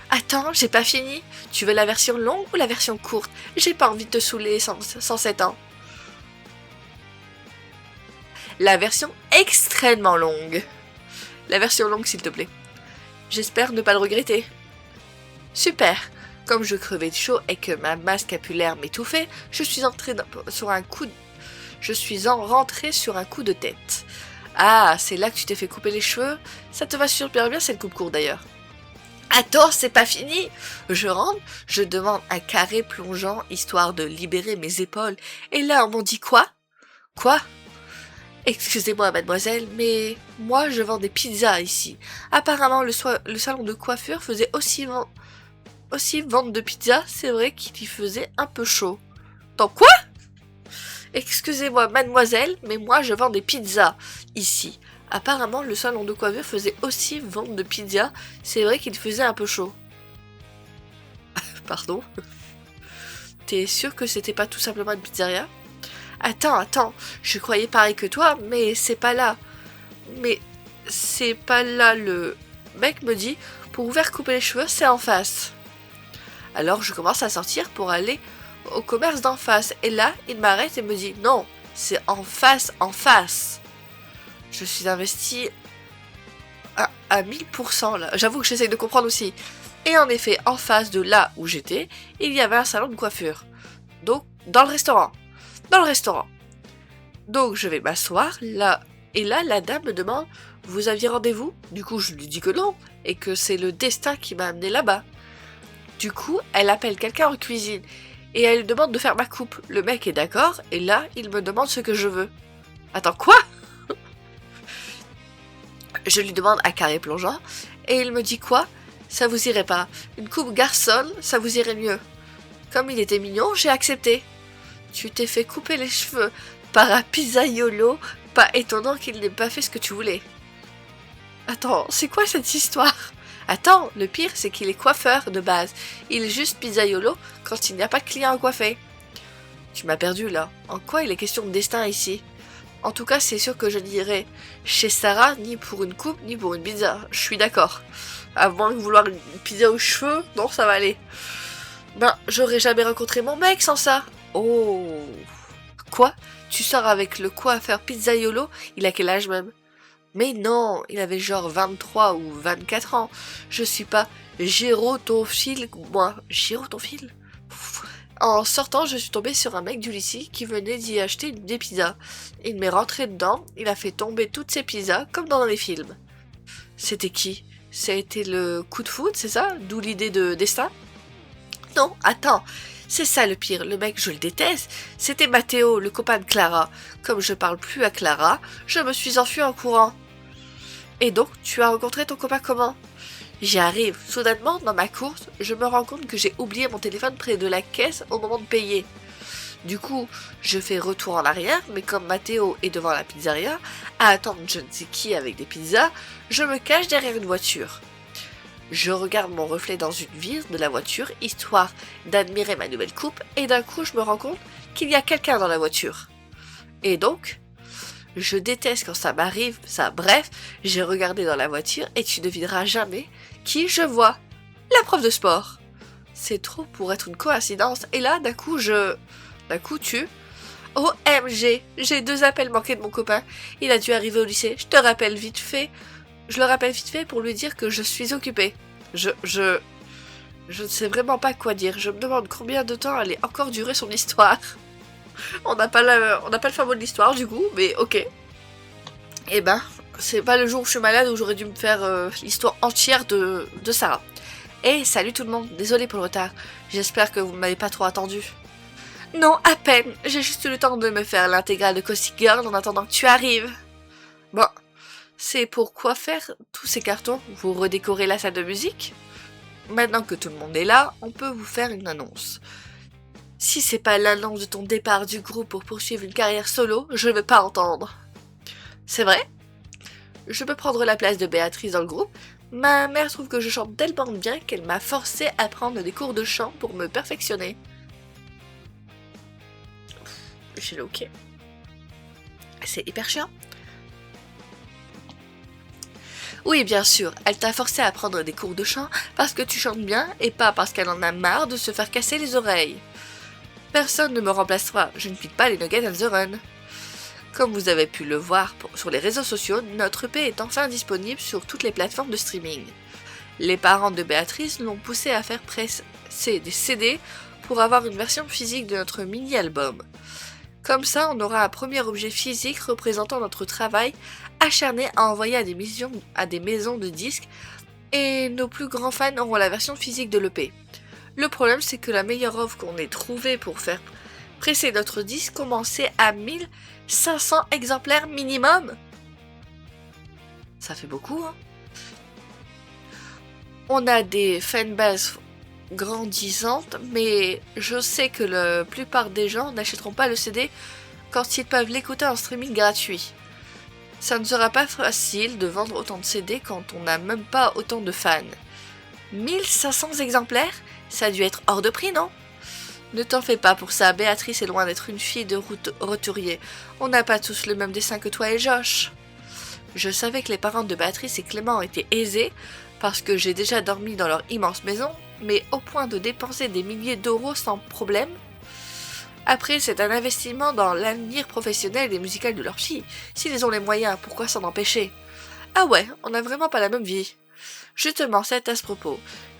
Speaker 1: Attends, j'ai pas fini. Tu veux la version longue ou la version courte? J'ai pas envie de te saouler sans 7 ans. La version extrêmement longue. La version longue, s'il te plaît. J'espère ne pas le regretter. Super. Comme je crevais de chaud et que ma masse capillaire m'étouffait, je suis rentrée sur un coup de tête. Ah, c'est là que tu t'es fait couper les cheveux? Ça te va super bien cette coupe courte d'ailleurs. Attends, c'est pas fini! Je rentre, je demande un carré plongeant histoire de libérer mes épaules. Et là, on m'en dit quoi? Quoi? Excusez-moi, mademoiselle, mais moi je vends des pizzas ici. Apparemment, le salon de coiffure faisait aussi vendre de pizzas, c'est vrai qu'il y faisait un peu chaud. Dans quoi? Excusez-moi, mademoiselle, mais moi je vends des pizzas ici. Apparemment, le salon de coiffure faisait aussi vendre de pizzas, c'est vrai qu'il faisait un peu chaud. Pardon? T'es sûr que c'était pas tout simplement une pizzeria? Attends, je croyais pareil que toi, mais c'est pas là. Mais c'est pas là, le mec me dit, pour vous faire couper les cheveux, c'est en face. Alors je commence à sortir pour aller au commerce d'en face, et là, il m'arrête et me dit, non, c'est en face. Je suis investie à 1000% là, j'avoue que j'essaye de comprendre aussi. Et en effet, en face de là où j'étais, il y avait un salon de coiffure. Donc, dans le restaurant. Donc je vais m'asseoir là, et là la dame me demande: vous aviez rendez-vous? Du coup je lui dis que non, et que c'est le destin qui m'a amené là-bas. Du coup elle appelle quelqu'un en cuisine, et elle lui demande de faire ma coupe. Le mec est d'accord, et là il me demande ce que je veux. Attends, quoi? Je lui demande un carré plongeant, et il me dit quoi? Ça vous irait pas? Une coupe garçonne, ça vous irait mieux. Comme il était mignon, j'ai accepté. Tu t'es fait couper les cheveux par un pizzaiolo, pas étonnant qu'il n'ait pas fait ce que tu voulais. Attends, c'est quoi cette histoire? Attends, le pire c'est qu'il est coiffeur de base. Il est juste pizzaiolo quand il n'y a pas de client à coiffer. Tu m'as perdu là. En quoi il est question de destin ici? En tout cas, c'est sûr que je n'irai chez Sarah ni pour une coupe ni pour une pizza. Je suis d'accord. À moins que vouloir une pizza aux cheveux, non, ça va aller. Ben, j'aurais jamais rencontré mon mec sans ça. Oh. Quoi? Tu sors avec le coiffeur pizzaiolo? Il a quel âge même? Mais non, il avait genre 23 ou 24 ans. Je suis pas gérotophile, moi. Gérotophile? En sortant, je suis tombée sur un mec du lycée qui venait d'y acheter des pizzas. Il m'est rentré dedans, il a fait tomber toutes ses pizzas, comme dans les films. C'était qui? Ça a été le coup de foudre, c'est ça? D'où l'idée de destin? Non, attends, c'est ça le pire, le mec je le déteste, c'était Mathéo, le copain de Clara. Comme je parle plus à Clara, je me suis enfuie en courant. Et donc, tu as rencontré ton copain comment? J'y arrive, soudainement, dans ma course, je me rends compte que j'ai oublié mon téléphone près de la caisse au moment de payer. Du coup, je fais retour en arrière, mais comme Mathéo est devant la pizzeria, à attendre je ne sais qui avec des pizzas, je me cache derrière une voiture. Je regarde mon reflet dans une vitre de la voiture, histoire d'admirer ma nouvelle coupe, et d'un coup je me rends compte qu'il y a quelqu'un dans la voiture. Et donc, je déteste quand ça m'arrive, ça, bref, j'ai regardé dans la voiture et tu ne devineras jamais qui je vois. La prof de sport. C'est trop pour être une coïncidence, et là, d'un coup, tu... OMG, j'ai 2 appels manqués de mon copain, il a dû arriver au lycée, je le rappelle vite fait pour lui dire que je suis occupée. Je ne sais vraiment pas quoi dire, je me demande combien de temps allait encore durer son histoire. On n'a pas le fin mot de l'histoire du coup, mais ok. Eh ben, c'est pas le jour où je suis malade où j'aurais dû me faire l'histoire entière de Sarah. Et salut tout le monde, désolé pour le retard, j'espère que vous ne m'avez pas trop attendu. Non, à peine. J'ai juste eu le temps de me faire l'intégrale de Caustic Girl en attendant que tu arrives. Bon, c'est pour quoi faire tous ces cartons? Vous redécorez la salle de musique? Maintenant que tout le monde est là, on peut vous faire une annonce. Si c'est pas l'annonce de ton départ du groupe pour poursuivre une carrière solo, je ne veux pas entendre. C'est vrai? Je peux prendre la place de Béatrice dans le groupe. Ma mère trouve que je chante tellement bien qu'elle m'a forcé à prendre des cours de chant pour me perfectionner. J'ai le ok. C'est hyper chiant. Oui, bien sûr, elle t'a forcé à prendre des cours de chant parce que tu chantes bien et pas parce qu'elle en a marre de se faire casser les oreilles. Personne ne me remplacera, je ne pique pas les nuggets and the run. Comme vous avez pu le voir sur les réseaux sociaux, notre EP est enfin disponible sur toutes les plateformes de streaming. Les parents de Béatrice l'ont poussé à faire presser des CD pour avoir une version physique de notre mini-album. Comme ça, on aura un premier objet physique représentant notre travail acharné à envoyer à des maisons de disques et nos plus grands fans auront la version physique de l'EP. Le problème, c'est que la meilleure offre qu'on ait trouvée pour faire presser notre disque commençait à 1500 exemplaires minimum. Ça fait beaucoup, hein? On a des fanbases grandissantes, mais je sais que la plupart des gens n'achèteront pas le CD quand ils peuvent l'écouter en streaming gratuit. Ça ne sera pas facile de vendre autant de CD quand on n'a même pas autant de fans. 1500 exemplaires? Ça a dû être hors de prix, non? Ne t'en fais pas pour ça, Béatrice est loin d'être une fille de roturier. On n'a pas tous le même dessin que toi et Josh. Je savais que les parents de Béatrice et Clément étaient aisés, parce que j'ai déjà dormi dans leur immense maison, mais au point de dépenser des milliers d'euros sans problème. Après, c'est un investissement dans l'avenir professionnel et musical de leur fille. S'ils ont les moyens, pourquoi s'en empêcher? Ah ouais, on n'a vraiment pas la même vie. Justement, c'est à ce propos.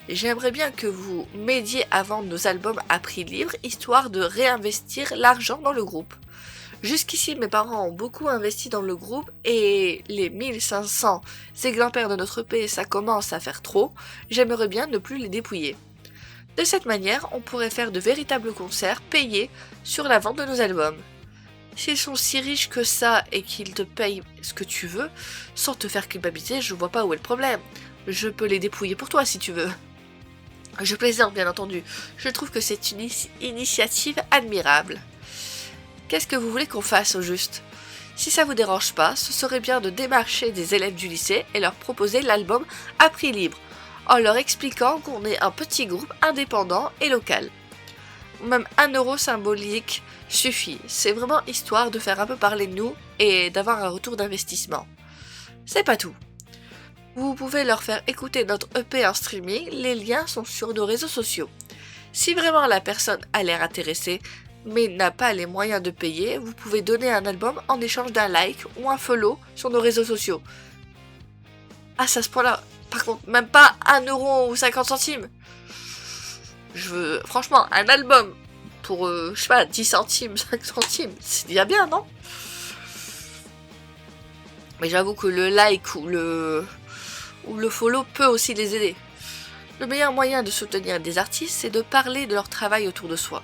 Speaker 1: J'aimerais bien que vous m'aidiez à vendre nos albums à prix libre, histoire de réinvestir l'argent dans le groupe. Jusqu'ici, mes parents ont beaucoup investi dans le groupe et les 1500 exemplaires de notre EP, ça commence à faire trop. J'aimerais bien ne plus les dépouiller. De cette manière, on pourrait faire de véritables concerts payés sur la vente de nos albums. S'ils sont si riches que ça et qu'ils te payent ce que tu veux, sans te faire culpabiliser, je vois pas où est le problème. Je peux les dépouiller pour toi si tu veux. Je plaisante bien entendu, je trouve que c'est une initiative admirable. Qu'est-ce que vous voulez qu'on fasse au juste? Si ça vous dérange pas, ce serait bien de démarcher des élèves du lycée et leur proposer l'album à prix libre, en leur expliquant qu'on est un petit groupe indépendant et local. Même 1 € symbolique suffit, c'est vraiment histoire de faire un peu parler de nous et d'avoir un retour d'investissement. C'est pas tout. Vous pouvez leur faire écouter notre EP en streaming, les liens sont sur nos réseaux sociaux. Si vraiment la personne a l'air intéressée, mais n'a pas les moyens de payer, vous pouvez donner un album en échange d'un like ou un follow sur nos réseaux sociaux. Ah, c'est à ce point-là. Par contre, même pas 1 € ou 50 centimes. Je veux, franchement, un album pour, je sais pas, 10 centimes, 5 centimes, c'est déjà bien, non? Mais j'avoue que le like ou le follow peut aussi les aider. Le meilleur moyen de soutenir des artistes, c'est de parler de leur travail autour de soi.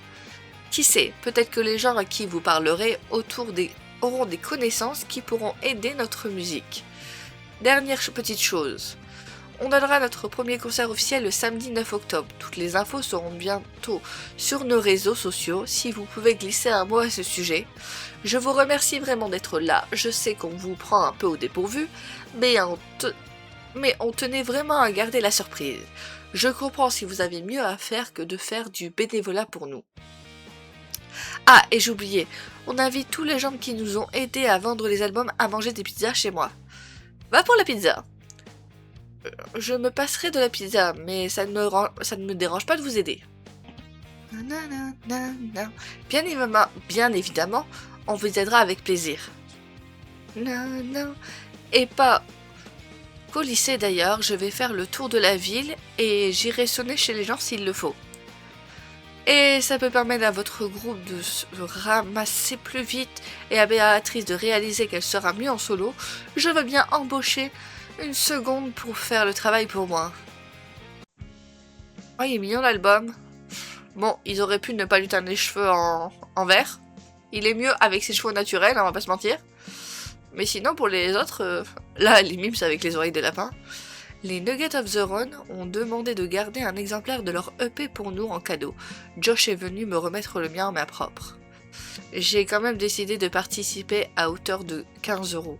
Speaker 1: Qui sait, peut-être que les gens à qui vous parlerez auront des connaissances qui pourront aider notre musique. Dernière petite chose. On donnera notre premier concert officiel le samedi 9 octobre. Toutes les infos seront bientôt sur nos réseaux sociaux si vous pouvez glisser un mot à ce sujet. Je vous remercie vraiment d'être là. Je sais qu'on vous prend un peu au dépourvu, mais on tenait vraiment à garder la surprise. Je comprends si vous avez mieux à faire que de faire du bénévolat pour nous. Ah, et j'ai oublié, on invite tous les gens qui nous ont aidés à vendre les albums à manger des pizzas chez moi. Va pour la pizza. Je me passerai de la pizza, mais ça ne me dérange pas de vous aider. Bien évidemment, on vous aidera avec plaisir. Et pas qu'au lycée d'ailleurs, je vais faire le tour de la ville et j'irai sonner chez les gens s'il le faut. Et ça peut permettre à votre groupe de se ramasser plus vite et à Béatrice de réaliser qu'elle sera mieux en solo. Je veux bien embaucher une seconde pour faire le travail pour moi. Oh, il est mignon l'album. Bon, ils auraient pu ne pas lui teindre les cheveux en vert. Il est mieux avec ses cheveux naturels, on va pas se mentir. Mais sinon, pour les autres, là, les mimes avec les oreilles de lapin. Les Nuggets of the Run ont demandé de garder un exemplaire de leur EP pour nous en cadeau. Josh est venu me remettre le mien en main propre. J'ai quand même décidé de participer à hauteur de 15 €.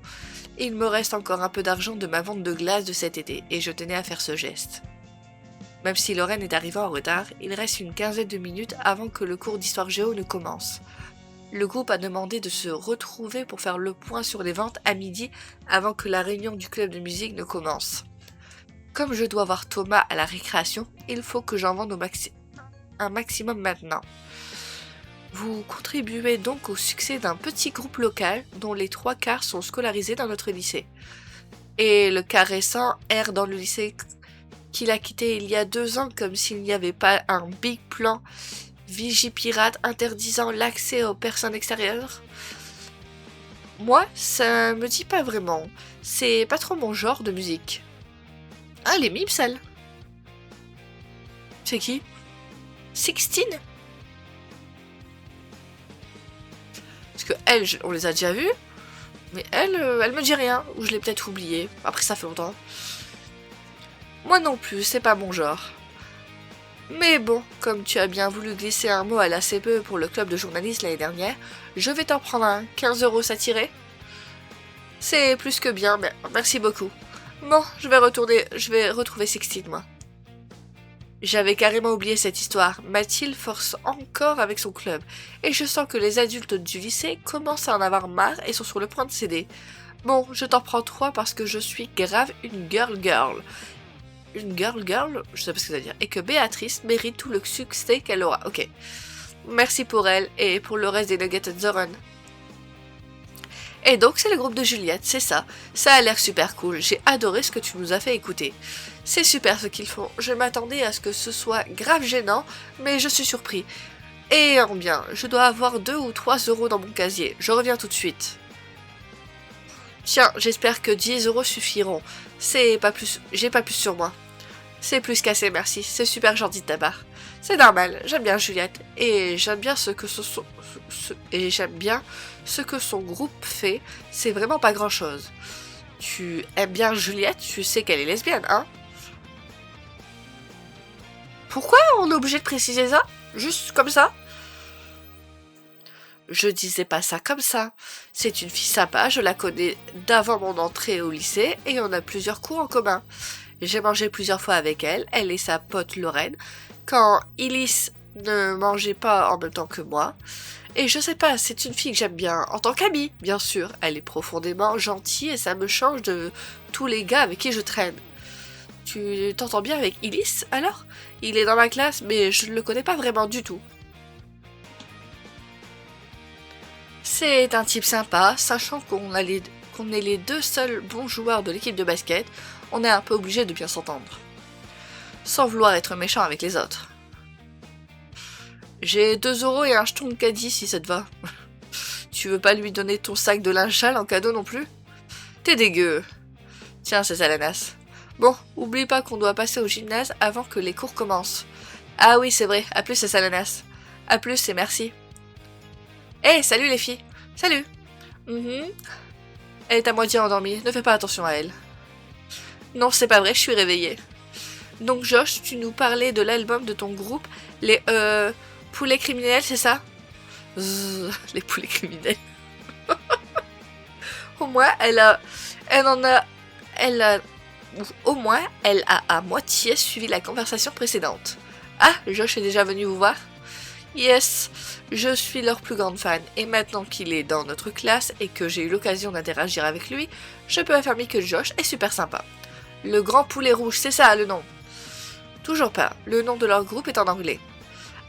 Speaker 1: Il me reste encore un peu d'argent de ma vente de glace de cet été, et je tenais à faire ce geste. Même si Lorraine est arrivée en retard, il reste une quinzaine de minutes avant que le cours d'histoire géo ne commence. Le groupe a demandé de se retrouver pour faire le point sur les ventes à midi avant que la réunion du club de musique ne commence. Comme je dois voir Thomas à la récréation, il faut que j'en vende un maximum maintenant. Vous contribuez donc au succès d'un petit groupe local dont les 3/4 sont scolarisés dans notre lycée. Et le cas récent erre dans le lycée qu'il a quitté il y a 2 ans comme s'il n'y avait pas un big plan Vigipirate interdisant l'accès aux personnes extérieures. Moi, ça me dit pas vraiment. C'est pas trop mon genre de musique. Ah, les mimes, celle. C'est qui? Sixteen? Parce que elle, on les a déjà vues, mais elle me dit rien, ou je l'ai peut-être oublié. Après, ça fait longtemps. Moi non plus, c'est pas mon genre. Mais bon, comme tu as bien voulu glisser un mot à la CPE pour le club de journalistes l'année dernière, je vais t'en prendre un. 15 € ça tirait. C'est plus que bien, mais merci beaucoup. Bon, je vais retrouver Sixteen, moi. J'avais carrément oublié cette histoire. Mathilde force encore avec son club, et je sens que les adultes du lycée commencent à en avoir marre et sont sur le point de céder. Bon, je t'en prends 3 parce que je suis grave une girl. Une girl, je sais pas ce que ça veut dire, et que Béatrice mérite tout le succès qu'elle aura. Ok. Merci pour elle et pour le reste des Nuggets of the Run. Et donc c'est le groupe de Juliette, c'est ça. Ça a l'air super cool, j'ai adoré ce que tu nous as fait écouter. C'est super ce qu'ils font, je m'attendais à ce que ce soit grave gênant, mais je suis surpris. Et en bien, je dois avoir 2 ou 3 € dans mon casier, je reviens tout de suite. Tiens, j'espère que 10 € suffiront. J'ai pas plus sur moi. C'est plus qu'assez, merci, c'est super gentil de ta part. C'est normal, j'aime bien Juliette, et j'aime bien ce que son groupe fait, c'est vraiment pas grand chose. Tu aimes bien Juliette, tu sais qu'elle est lesbienne, hein? Pourquoi on est obligé de préciser ça? Juste comme ça? Je disais pas ça comme ça. C'est une fille sympa, je la connais d'avant mon entrée au lycée, et on a plusieurs cours en commun. J'ai mangé plusieurs fois avec elle, elle et sa pote Lorraine, quand Elise ne mangeait pas en même temps que moi. Et je sais pas, c'est une fille que j'aime bien, en tant qu'amie, bien sûr. Elle est profondément gentille et ça me change de tous les gars avec qui je traîne. Tu t'entends bien avec Elise, alors? Il est dans ma classe, mais je ne le connais pas vraiment du tout. C'est un type sympa, sachant qu'on est les 2 seuls bons joueurs de l'équipe de basket, on est un peu obligé de bien s'entendre. Sans vouloir être méchant avec les autres. J'ai 2 € et un jeton de caddie si ça te va. Tu veux pas lui donner ton sac de linge sale en cadeau non plus? T'es dégueu. Tiens, c'est ça l'ananas. Bon, oublie pas qu'on doit passer au gymnase avant que les cours commencent. Ah oui, c'est vrai, à plus c'est ça l'ananas. À plus et merci. Hey, salut les filles. Salut. Elle est à moitié endormie, ne fais pas attention à elle. Non, c'est pas vrai, je suis réveillée. Donc Josh, tu nous parlais de l'album de ton groupe, les poulets criminels, c'est ça? Les poulets criminels. Au moins, elle a à moitié suivi la conversation précédente. Ah, Josh est déjà venu vous voir? Yes, je suis leur plus grande fan, et maintenant qu'il est dans notre classe et que j'ai eu l'occasion d'interagir avec lui, je peux affirmer que Josh est super sympa. Le grand poulet rouge, c'est ça le nom? Toujours pas, le nom de leur groupe est en anglais.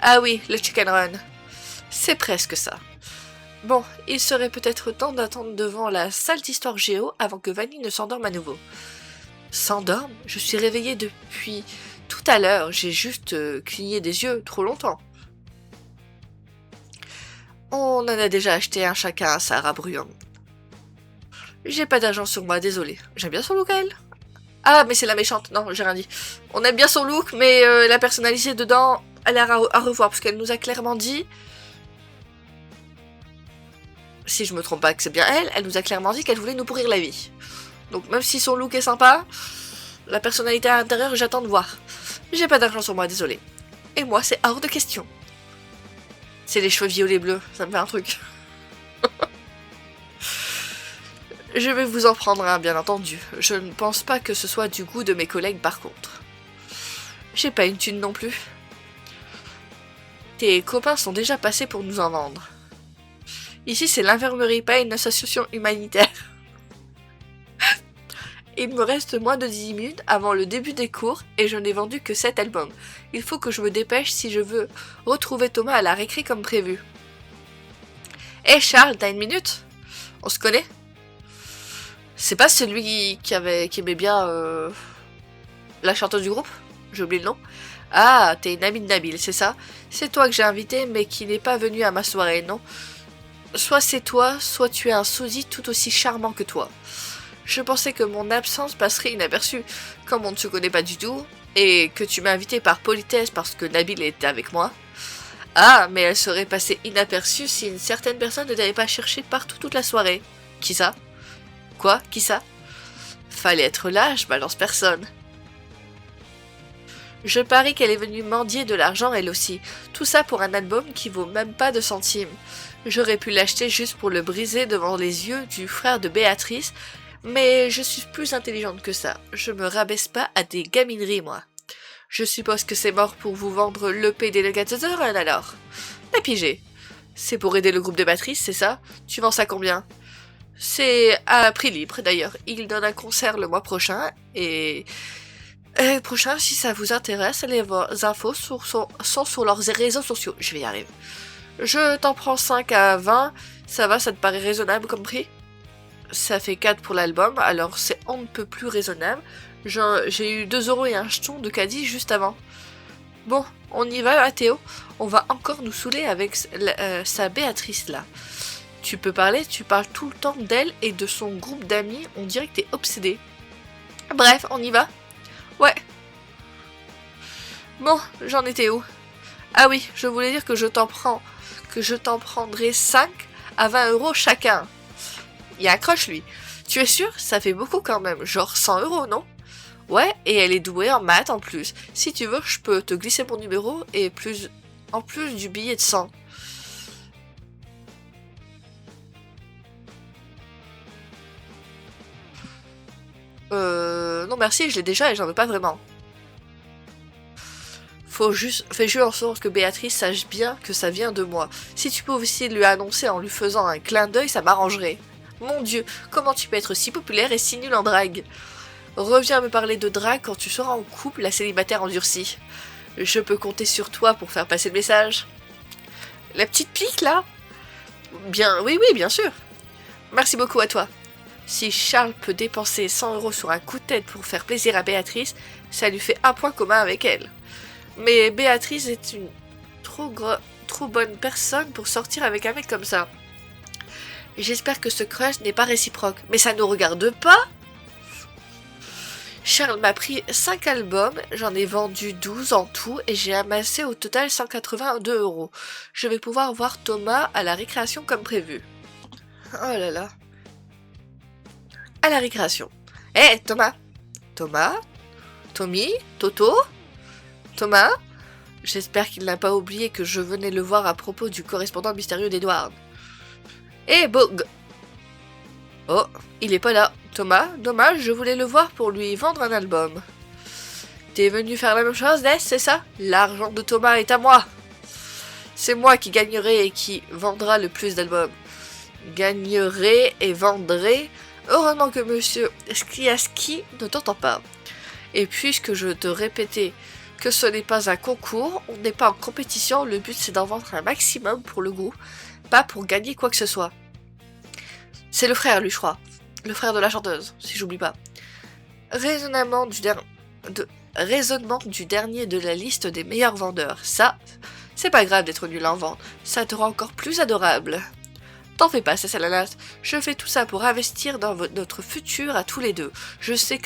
Speaker 1: Ah oui, le Chicken Run. C'est presque ça. Bon, il serait peut-être temps d'attendre devant la salle d'histoire géo avant que Vanny ne s'endorme à nouveau. S'endorme? Je suis réveillée depuis tout à l'heure, j'ai juste cligné des yeux trop longtemps. On en a déjà acheté un chacun à Sarah Bruant. J'ai pas d'argent sur moi, désolé. J'aime bien son look à elle. Ah, mais c'est la méchante. Non, j'ai rien dit. On aime bien son look, mais la personnalité dedans, elle a à revoir, parce qu'elle nous a clairement dit, si je me trompe pas que c'est bien elle nous a clairement dit qu'elle voulait nous pourrir la vie. Donc même si son look est sympa, la personnalité à l'intérieur, j'attends de voir. J'ai pas d'argent sur moi, désolé. Et moi, c'est hors de question. C'est les cheveux violets bleus, ça me fait un truc. Je vais vous en prendre un, bien entendu. Je ne pense pas que ce soit du goût de mes collègues par contre. J'ai pas une thune non plus. Tes copains sont déjà passés pour nous en vendre. Ici, c'est l'infirmerie, pas une association humanitaire. Il me reste moins de 10 minutes avant le début des cours et je n'ai vendu que 7 albums. Il faut que je me dépêche si je veux retrouver Thomas à la récré comme prévu. Hé Charles, t'as une minute? On se connaît? C'est pas celui qui aimait bien la chanteuse du groupe? J'ai oublié le nom. Ah, t'es une amie de Nabil, c'est ça? C'est toi que j'ai invité mais qui n'est pas venu à ma soirée, non? Soit c'est toi, soit tu es un sosie tout aussi charmant que toi. Je pensais que mon absence passerait inaperçue, comme on ne se connaît pas du tout, et que tu m'as invité par politesse parce que Nabil était avec moi. Ah, mais elle serait passée inaperçue si une certaine personne ne t'avait pas cherché partout toute la soirée. Qui ça? Quoi? Qui ça? Fallait être là, je balance personne. Je parie qu'elle est venue mendier de l'argent elle aussi, tout ça pour un album qui vaut même pas 2 centimes. J'aurais pu l'acheter juste pour le briser devant les yeux du frère de Béatrice, mais je suis plus intelligente que ça. Je me rabaisse pas à des gamineries, moi. Je suppose que c'est mort pour vous vendre l'EP des Legator alors. T'as pigé. C'est pour aider le groupe de Béatrice, c'est ça? Tu vends ça combien? C'est à prix libre, d'ailleurs. Il donne un concert le mois prochain, et... prochain, si ça vous intéresse, les infos sont sur leurs réseaux sociaux. Je vais y arriver. Je t'en prends 5 à 20. Ça va, ça te paraît raisonnable comme prix? Ça fait 4 pour l'album, alors c'est on ne peut plus raisonnable. J'ai eu 2 € et un jeton de caddie juste avant. Bon, on y va, hein, Théo. On va encore nous saouler avec sa Béatrice là. Tu peux parler, tu parles tout le temps d'elle et de son groupe d'amis, on dirait que t'es obsédé. Bref, on y va? Ouais. Bon, j'en étais où? Ah oui, je voulais dire que je t'en prendrai 5 à 20 € chacun. Il accroche lui. Tu es sûr? Ça fait beaucoup quand même, genre 100 €, non? Ouais, et elle est douée en maths en plus. Si tu veux, je peux te glisser mon numéro et en plus du billet de 100. Non merci, je l'ai déjà et j'en veux pas vraiment. Fais juste en sorte que Béatrice sache bien que ça vient de moi. Si tu peux aussi lui annoncer en lui faisant un clin d'œil, ça m'arrangerait. Mon Dieu, comment tu peux être si populaire et si nul en drague? Reviens me parler de drague quand tu seras en couple, la célibataire endurcie. Je peux compter sur toi pour faire passer le message. La petite pique, là? Bien, oui, bien sûr. Merci beaucoup à toi. Si Charles peut dépenser 100 € sur un coup de tête pour faire plaisir à Béatrice, ça lui fait un point commun avec elle. Mais Béatrice est une trop bonne personne pour sortir avec un mec comme ça. J'espère que ce crush n'est pas réciproque. Mais ça ne nous regarde pas. Charles m'a pris 5 albums, j'en ai vendu 12 en tout et j'ai amassé au total 182 €. Je vais pouvoir voir Thomas à la récréation comme prévu. Oh là là. À la récréation. Hé, Thomas! Thomas? Tommy? Toto? Thomas? J'espère qu'il n'a pas oublié que je venais le voir à propos du correspondant mystérieux d'Edward. Hé, Bog! Oh, il est pas là. Thomas, dommage, je voulais le voir pour lui vendre un album. T'es venu faire la même chose, Ness, c'est ça? L'argent de Thomas est à moi. C'est moi qui gagnerai et qui vendra le plus d'albums. Gagnerai et vendrai. Heureusement que monsieur Skriaski ne t'entend pas. Et puisque je te répétais que ce n'est pas un concours, on n'est pas en compétition, le but c'est d'en vendre un maximum pour le groupe, pas pour gagner quoi que ce soit. C'est le frère, lui, je crois. Le frère de la chanteuse, si j'oublie pas. Raisonnement du dernier de la liste des meilleurs vendeurs. Ça, c'est pas grave d'être nul en vente. Ça te rend encore plus adorable. T'en fais pas, Cécile. Je fais tout ça pour investir dans notre futur à tous les deux. Je sais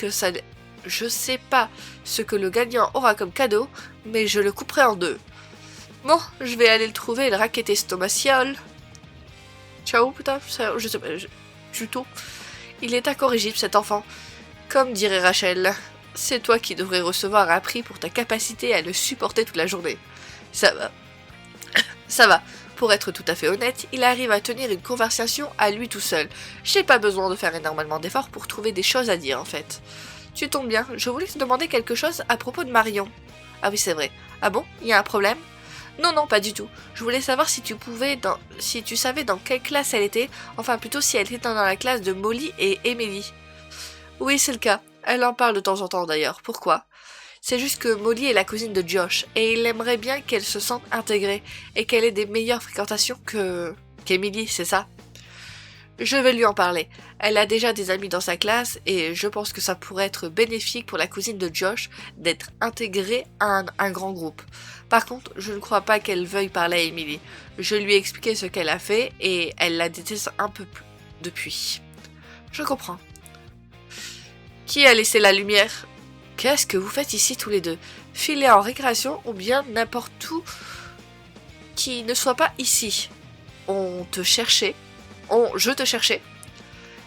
Speaker 1: pas ce que le gagnant aura comme cadeau, mais je le couperai en deux. Bon, je vais aller le trouver et le raqueter stomaciole. Ciao, putain, ça, je sais pas, Juto. Il est incorrigible, cet enfant. Comme dirait Rachel, c'est toi qui devrais recevoir un prix pour ta capacité à le supporter toute la journée. Ça va. Ça va. Pour être tout à fait honnête, il arrive à tenir une conversation à lui tout seul. J'ai pas besoin de faire énormément d'efforts pour trouver des choses à dire, en fait. Tu tombes bien, je voulais te demander quelque chose à propos de Marion. Ah oui, c'est vrai. Ah bon? Il y a un problème? Non, non, pas du tout. Je voulais savoir si tu savais dans quelle classe elle était, enfin plutôt si elle était dans la classe de Molly et Emily. Oui, c'est le cas. Elle en parle de temps en temps d'ailleurs. Pourquoi? C'est juste que Molly est la cousine de Josh, et il aimerait bien qu'elle se sente intégrée, et qu'elle ait des meilleures fréquentations qu'Emily, c'est ça? Je vais lui en parler. Elle a déjà des amis dans sa classe, et je pense que ça pourrait être bénéfique pour la cousine de Josh d'être intégrée à un grand groupe. Par contre, je ne crois pas qu'elle veuille parler à Emily. Je lui ai expliqué ce qu'elle a fait, et elle la déteste un peu plus depuis. Je comprends. Qui a laissé la lumière? Qu'est-ce que vous faites ici tous les deux? Filer en récréation ou bien n'importe où qui ne soit pas ici? Je te cherchais.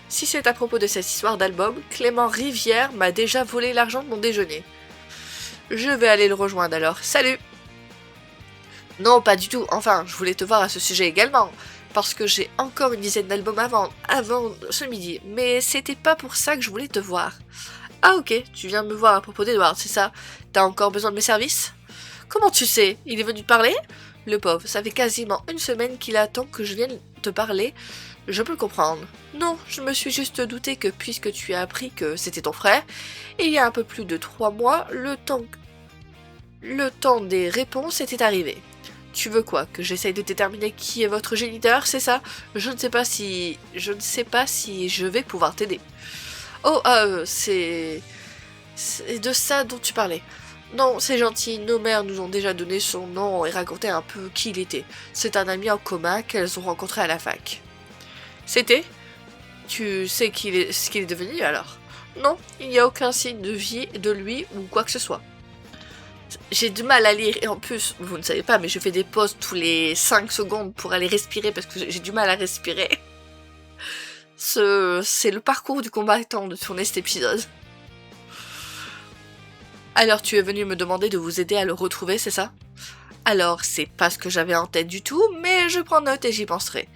Speaker 1: Si c'est à propos de cette histoire d'album, Clément Rivière m'a déjà volé l'argent de mon déjeuner. Je vais aller le rejoindre alors. Salut! Non, pas du tout. Enfin, je voulais te voir à ce sujet également. Parce que j'ai encore une dizaine d'albums avant ce midi. Mais c'était pas pour ça que je voulais te voir. Ah ok, tu viens de me voir à propos d'Edward, c'est ça? T'as encore besoin de mes services? Comment tu sais? Il est venu te parler? Le pauvre, ça fait quasiment une semaine qu'il attend que je vienne te parler. Je peux le comprendre. Non, je me suis juste douté que puisque tu as appris que c'était ton frère, il y a un peu plus de 3 mois, le temps des réponses était arrivé. Tu veux quoi? Que j'essaye de déterminer qui est votre géniteur, c'est ça? Je ne sais pas si je vais pouvoir t'aider. Oh, c'est de ça dont tu parlais. Non, c'est gentil, nos mères nous ont déjà donné son nom et raconté un peu qui il était. C'est un ami en commun qu'elles ont rencontré à la fac. C'était? Tu sais ce qu'il est devenu alors? Non, il n'y a aucun signe de vie de lui ou quoi que ce soit. J'ai du mal à lire et en plus, vous ne savez pas, mais je fais des pauses tous les 5 secondes pour aller respirer parce que j'ai du mal à respirer. C'est le parcours du combattant de tourner cet épisode. Alors tu es venu me demander de vous aider à le retrouver, c'est ça? Alors, c'est pas ce que j'avais en tête du tout, mais je prends note et j'y penserai.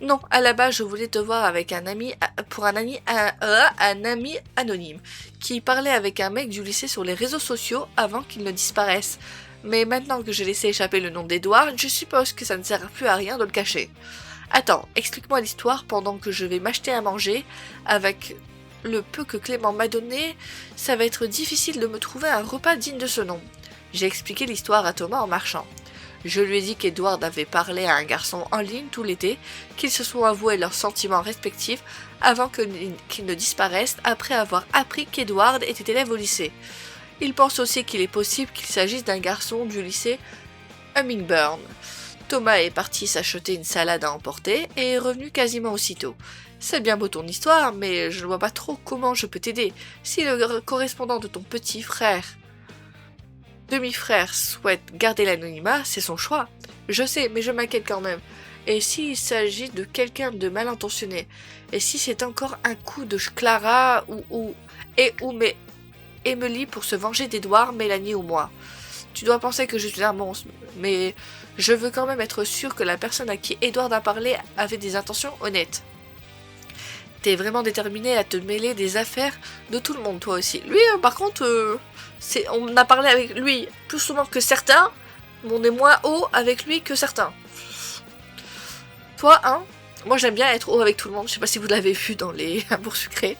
Speaker 1: Non, à la base, je voulais te voir avec un ami anonyme, qui parlait avec un mec du lycée sur les réseaux sociaux avant qu'il ne disparaisse. Mais maintenant que j'ai laissé échapper le nom d'Edward, je suppose que ça ne sert plus à rien de le cacher. Attends, explique-moi l'histoire pendant que je vais m'acheter à manger. Avec le peu que Clément m'a donné, ça va être difficile de me trouver un repas digne de ce nom. J'ai expliqué l'histoire à Thomas en marchant. Je lui ai dit qu'Edward avait parlé à un garçon en ligne tout l'été, qu'ils se sont avoués leurs sentiments respectifs avant qu'ils ne disparaissent après avoir appris qu'Edward était élève au lycée. Il pense aussi qu'il est possible qu'il s'agisse d'un garçon du lycée Hummingburn. Thomas est parti s'acheter une salade à emporter et est revenu quasiment aussitôt. C'est bien beau ton histoire, mais je ne vois pas trop comment je peux t'aider. Si le correspondant de ton petit frère, demi-frère, souhaite garder l'anonymat, c'est son choix. Je sais, mais je m'inquiète quand même. Et s'il s'agit de quelqu'un de mal intentionné? Et si c'est encore un coup de Clara ou Emily pour se venger d'Edward, Mélanie ou moi? Tu dois penser que je suis un monstre, mais je veux quand même être sûre que la personne à qui Edward a parlé avait des intentions honnêtes. T'es vraiment déterminé à te mêler des affaires de tout le monde, toi aussi. Lui, par contre, on a parlé avec lui plus souvent que certains, mais on est moins haut avec lui que certains. Toi, hein? Moi, j'aime bien être haut avec tout le monde. Je sais pas si vous l'avez vu dans les amours sucrés.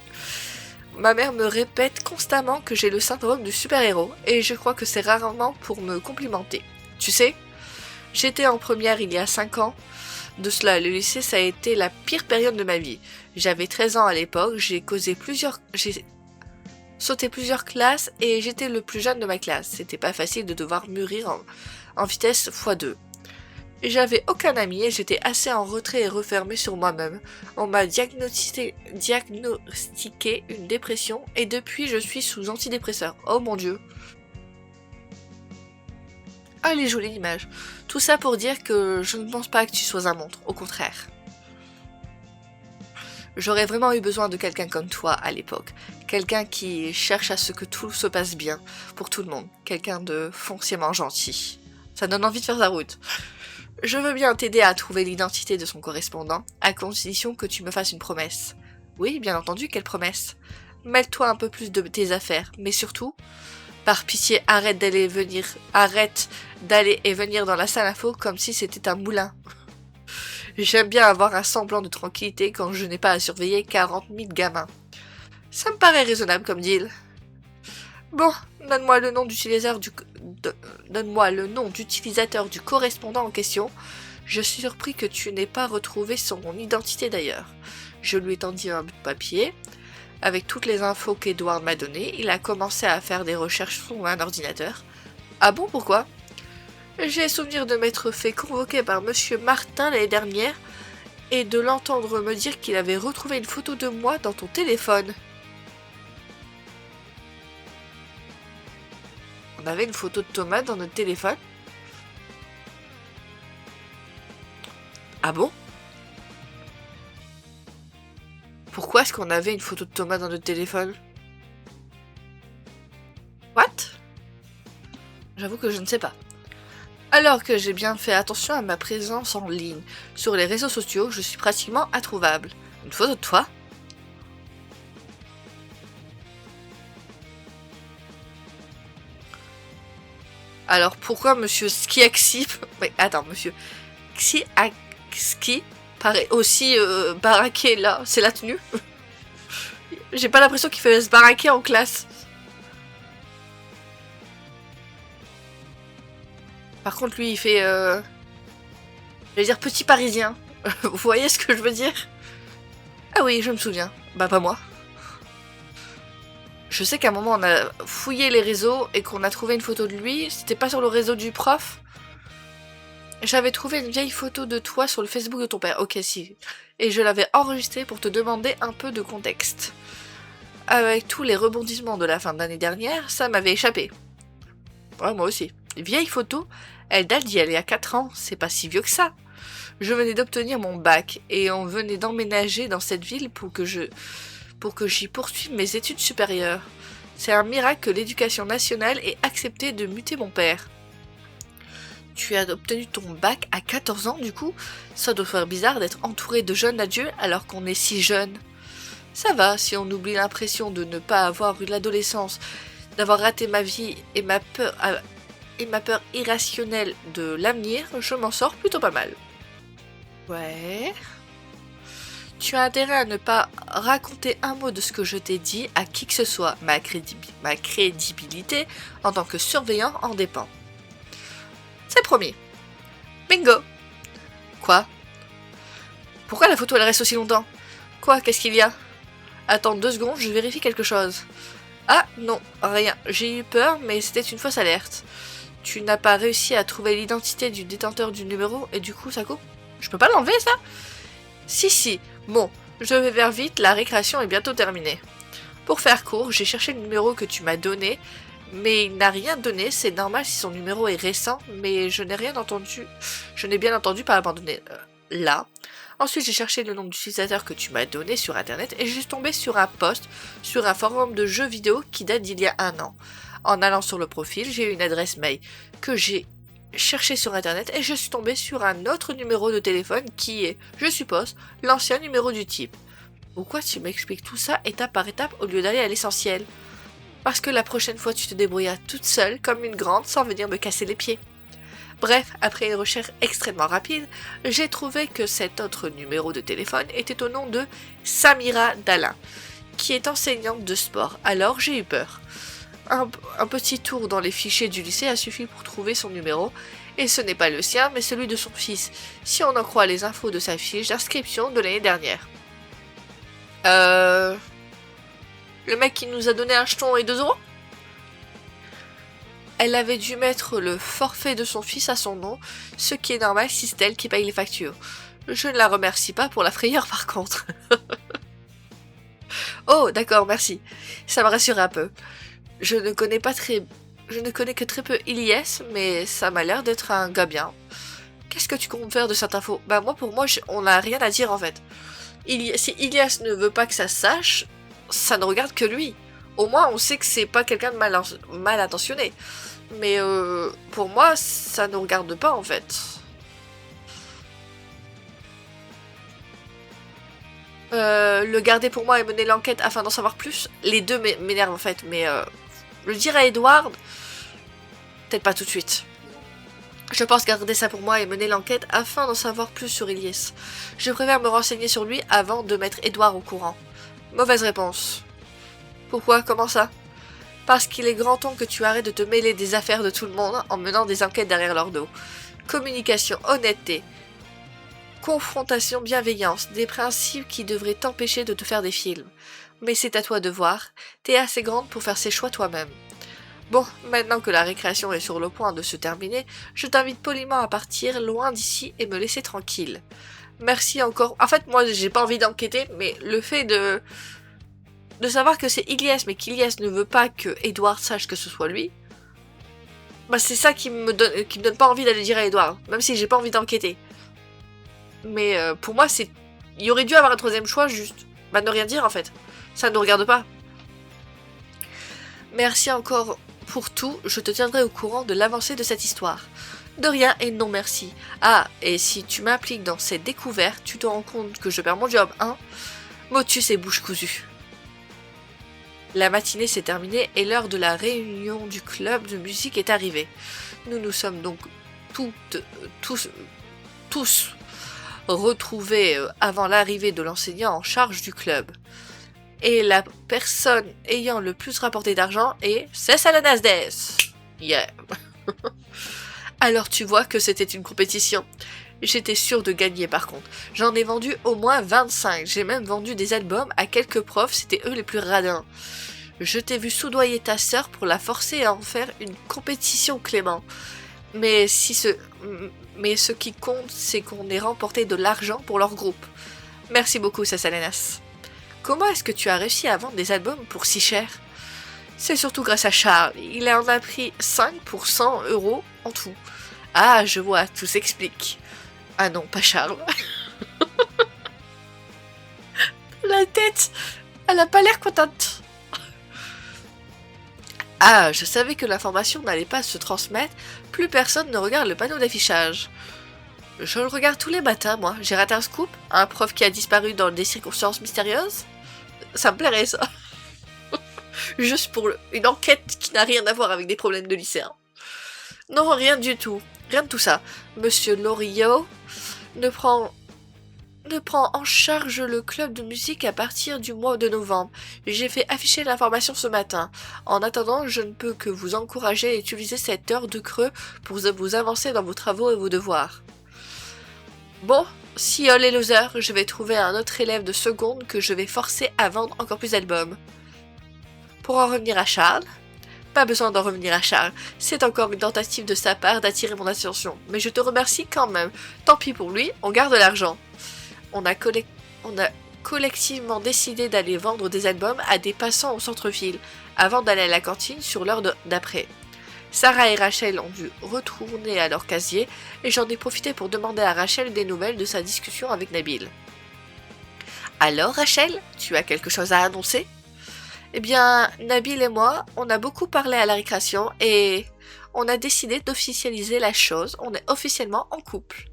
Speaker 1: Ma mère me répète constamment que j'ai le syndrome du super-héros, et je crois que c'est rarement pour me complimenter. Tu sais, j'étais en première il y a 5 ans. De cela, le lycée, ça a été la pire période de ma vie. J'avais 13 ans à l'époque, j'ai sauté plusieurs classes et j'étais le plus jeune de ma classe. C'était pas facile de devoir mûrir en vitesse x2. J'avais aucun ami et j'étais assez en retrait et refermé sur moi-même. On m'a diagnostiqué une dépression et depuis je suis sous antidépresseur. Oh mon Dieu. Ah, elle est jolie l'image. Tout ça pour dire que je ne pense pas que tu sois un monstre, au contraire. J'aurais vraiment eu besoin de quelqu'un comme toi à l'époque. Quelqu'un qui cherche à ce que tout se passe bien pour tout le monde. Quelqu'un de foncièrement gentil. Ça donne envie de faire sa route. Je veux bien t'aider à trouver l'identité de son correspondant, à condition que tu me fasses une promesse. Oui, bien entendu, quelle promesse? Mêle-toi un peu plus de tes affaires, mais surtout, par pitié, arrête d'aller et venir dans la salle info comme si c'était un moulin. J'aime bien avoir un semblant de tranquillité quand je n'ai pas à surveiller 40 000 gamins. Ça me paraît raisonnable comme deal. Bon, donne-moi le nom d'utilisateur du correspondant en question. Je suis surpris que tu n'aies pas retrouvé son identité d'ailleurs. Je lui ai tendu un bout de papier. Avec toutes les infos qu'Edward m'a données, il a commencé à faire des recherches sur un ordinateur. Ah bon, pourquoi? J'ai souvenir de m'être fait convoquer par Monsieur Martin l'année dernière et de l'entendre me dire qu'il avait retrouvé une photo de moi dans ton téléphone. On avait une photo de Thomas dans notre téléphone? Ah bon? Pourquoi est-ce qu'on avait une photo de Thomas dans notre téléphone? What? J'avoue que je ne sais pas. Alors que j'ai bien fait attention à ma présence en ligne sur les réseaux sociaux, je suis pratiquement introuvable. Une photo de toi? Alors pourquoi Monsieur Skiaxi... Mais attends, Monsieur Skiaxi paraît aussi baraqué là? C'est la tenue? J'ai pas l'impression qu'il fait se baraquer en classe. Par contre, lui, il fait... je vais dire petit parisien. Vous voyez ce que je veux dire? Ah oui, je me souviens. Bah, pas moi. Je sais qu'à un moment, on a fouillé les réseaux et qu'on a trouvé une photo de lui. C'était pas sur le réseau du prof. J'avais trouvé une vieille photo de toi sur le Facebook de ton père. Ok, si. Et je l'avais enregistrée pour te demander un peu de contexte. Avec tous les rebondissements de la fin de l'année dernière, ça m'avait échappé. Ouais, moi aussi. Vieille photo, elle date d'il y a 4 ans, c'est pas si vieux que ça. Je venais d'obtenir mon bac et on venait d'emménager dans cette ville pour que j'y poursuive mes études supérieures. C'est un miracle que l'éducation nationale ait accepté de muter mon père. Tu as obtenu ton bac à 14 ans du coup? Ça doit faire bizarre d'être entouré de jeunes adultes alors qu'on est si jeune. Ça va, si on oublie l'impression de ne pas avoir eu l'adolescence, d'avoir raté ma vie et ma peur irrationnelle de l'avenir, je m'en sors plutôt pas mal. Ouais. Tu as intérêt à ne pas raconter un mot de ce que je t'ai dit à qui que ce soit. Ma crédibilité en tant que surveillant en dépend. C'est promis. Bingo. Quoi? Pourquoi la photo elle reste aussi longtemps? Quoi? Qu'est-ce qu'il y a? Attends 2 secondes, je vérifie quelque chose. Ah non, rien. J'ai eu peur, mais c'était une fausse alerte. Tu n'as pas réussi à trouver l'identité du détenteur du numéro et du coup ça coupe? Je peux pas l'enlever ça? Si. Bon, je vais vers vite, la récréation est bientôt terminée. Pour faire court, j'ai cherché le numéro que tu m'as donné, mais il n'a rien donné, c'est normal si son numéro est récent, mais je n'ai bien entendu pas abandonné là. Ensuite, j'ai cherché le nom d'utilisateur que tu m'as donné sur internet et je suis tombée sur un post sur un forum de jeux vidéo qui date d'il y a 1 an. En allant sur le profil, j'ai eu une adresse mail que j'ai cherchée sur internet et je suis tombée sur un autre numéro de téléphone qui est, je suppose, l'ancien numéro du type. Pourquoi tu m'expliques tout ça étape par étape au lieu d'aller à l'essentiel? Parce que la prochaine fois tu te débrouilleras toute seule comme une grande sans venir me casser les pieds. Bref, après une recherche extrêmement rapide, j'ai trouvé que cet autre numéro de téléphone était au nom de Samira Dalin, qui est enseignante de sport, alors j'ai eu peur. Un petit tour dans les fichiers du lycée a suffi pour trouver son numéro, et ce n'est pas le sien, mais celui de son fils, si on en croit les infos de sa fiche d'inscription de l'année dernière. Le mec qui nous a donné un jeton et 2 euros? Elle avait dû mettre le forfait de son fils à son nom, ce qui est normal si c'est elle qui paye les factures. Je ne la remercie pas pour la frayeur par contre. Oh, d'accord, merci. Ça me rassure un peu. Je ne connais pas très Je ne connais que très peu Ilyes, mais ça m'a l'air d'être un gars bien. Qu'est-ce que tu comptes faire de cette info? Bah moi, pour moi, on n'a rien à dire en fait. Si Ilyes ne veut pas que ça se sache, ça ne regarde que lui. Au moins, on sait que c'est pas quelqu'un de mal intentionné. Mais pour moi, ça ne regarde pas en fait. Le garder pour moi et mener l'enquête afin d'en savoir plus, les deux m'énervent en fait, mais le dire à Edward, peut-être pas tout de suite. Je pense garder ça pour moi et mener l'enquête afin d'en savoir plus sur Ilyes. Je préfère me renseigner sur lui avant de mettre Edward au courant. Mauvaise réponse. Pourquoi? Comment ça? Parce qu'il est grand temps que tu arrêtes de te mêler des affaires de tout le monde en menant des enquêtes derrière leur dos. Communication, honnêteté, confrontation, bienveillance, des principes qui devraient t'empêcher de te faire des films. Mais c'est à toi de voir, t'es assez grande pour faire ses choix toi-même. Bon, maintenant que la récréation est sur le point de se terminer, je t'invite poliment à partir loin d'ici et me laisser tranquille. Merci encore. En fait, moi, j'ai pas envie d'enquêter, mais le fait de savoir que c'est Ilyes, mais qu'Ilyes ne veut pas que Edward sache que ce soit lui, bah c'est ça qui me donne pas envie d'aller dire à Edward, même si j'ai pas envie d'enquêter. Mais pour moi, il aurait dû avoir un troisième choix, juste bah ne rien dire en fait. Ça ne nous regarde pas. Merci encore pour tout, je te tiendrai au courant de l'avancée de cette histoire. De rien et non merci. Ah, et si tu m'impliques dans cette découverte, tu te rends compte que je perds mon job, hein? Motus et bouche cousue. La matinée s'est terminée et l'heure de la réunion du club de musique est arrivée. Nous nous sommes donc tous retrouvés avant l'arrivée de l'enseignant en charge du club. Et la personne ayant le plus rapporté d'argent est Cessalanasdes. Yeah. Alors tu vois que c'était une compétition. J'étais sûre de gagner par contre. J'en ai vendu au moins 25. J'ai même vendu des albums à quelques profs, c'était eux les plus radins. Je t'ai vu soudoyer ta sœur pour la forcer à en faire une compétition, Clément. Mais ce qui compte, c'est qu'on ait remporté de l'argent pour leur groupe. Merci beaucoup, Sassalenas. Comment est-ce que tu as réussi à vendre des albums pour si cher? C'est surtout grâce à Charles. Il en a pris 5 pour 100 € en tout. Ah, je vois, tout s'explique. Ah non, pas Charles. La tête, elle a pas l'air contente. Ah, je savais que l'information n'allait pas se transmettre, plus personne ne regarde le panneau d'affichage. Je le regarde tous les matins, moi. J'ai raté un scoop? Un prof qui a disparu dans des circonstances mystérieuses? Ça me plairait, ça. Juste pour une enquête qui n'a rien à voir avec des problèmes de lycéens. Non, rien du tout. Rien de tout ça. Monsieur Loriot ne prend en charge le club de musique à partir du mois de novembre. J'ai fait afficher l'information ce matin. En attendant, je ne peux que vous encourager à utiliser cette heure de creux pour vous avancer dans vos travaux et vos devoirs. Bon, si all est loser, je vais trouver un autre élève de seconde que je vais forcer à vendre encore plus d'albums. Pour en revenir à Charles, pas besoin d'en revenir à Charles, c'est encore une tentative de sa part d'attirer mon attention, mais je te remercie quand même. Tant pis pour lui, on garde l'argent. On a collectivement décidé d'aller vendre des albums à des passants au centre-ville, avant d'aller à la cantine sur l'heure d'après. Sarah et Rachel ont dû retourner à leur casier, et j'en ai profité pour demander à Rachel des nouvelles de sa discussion avec Nabil. Alors Rachel, tu as quelque chose à annoncer? Eh bien, Nabil et moi, on a beaucoup parlé à la récréation, et on a décidé d'officialiser la chose, on est officiellement en couple.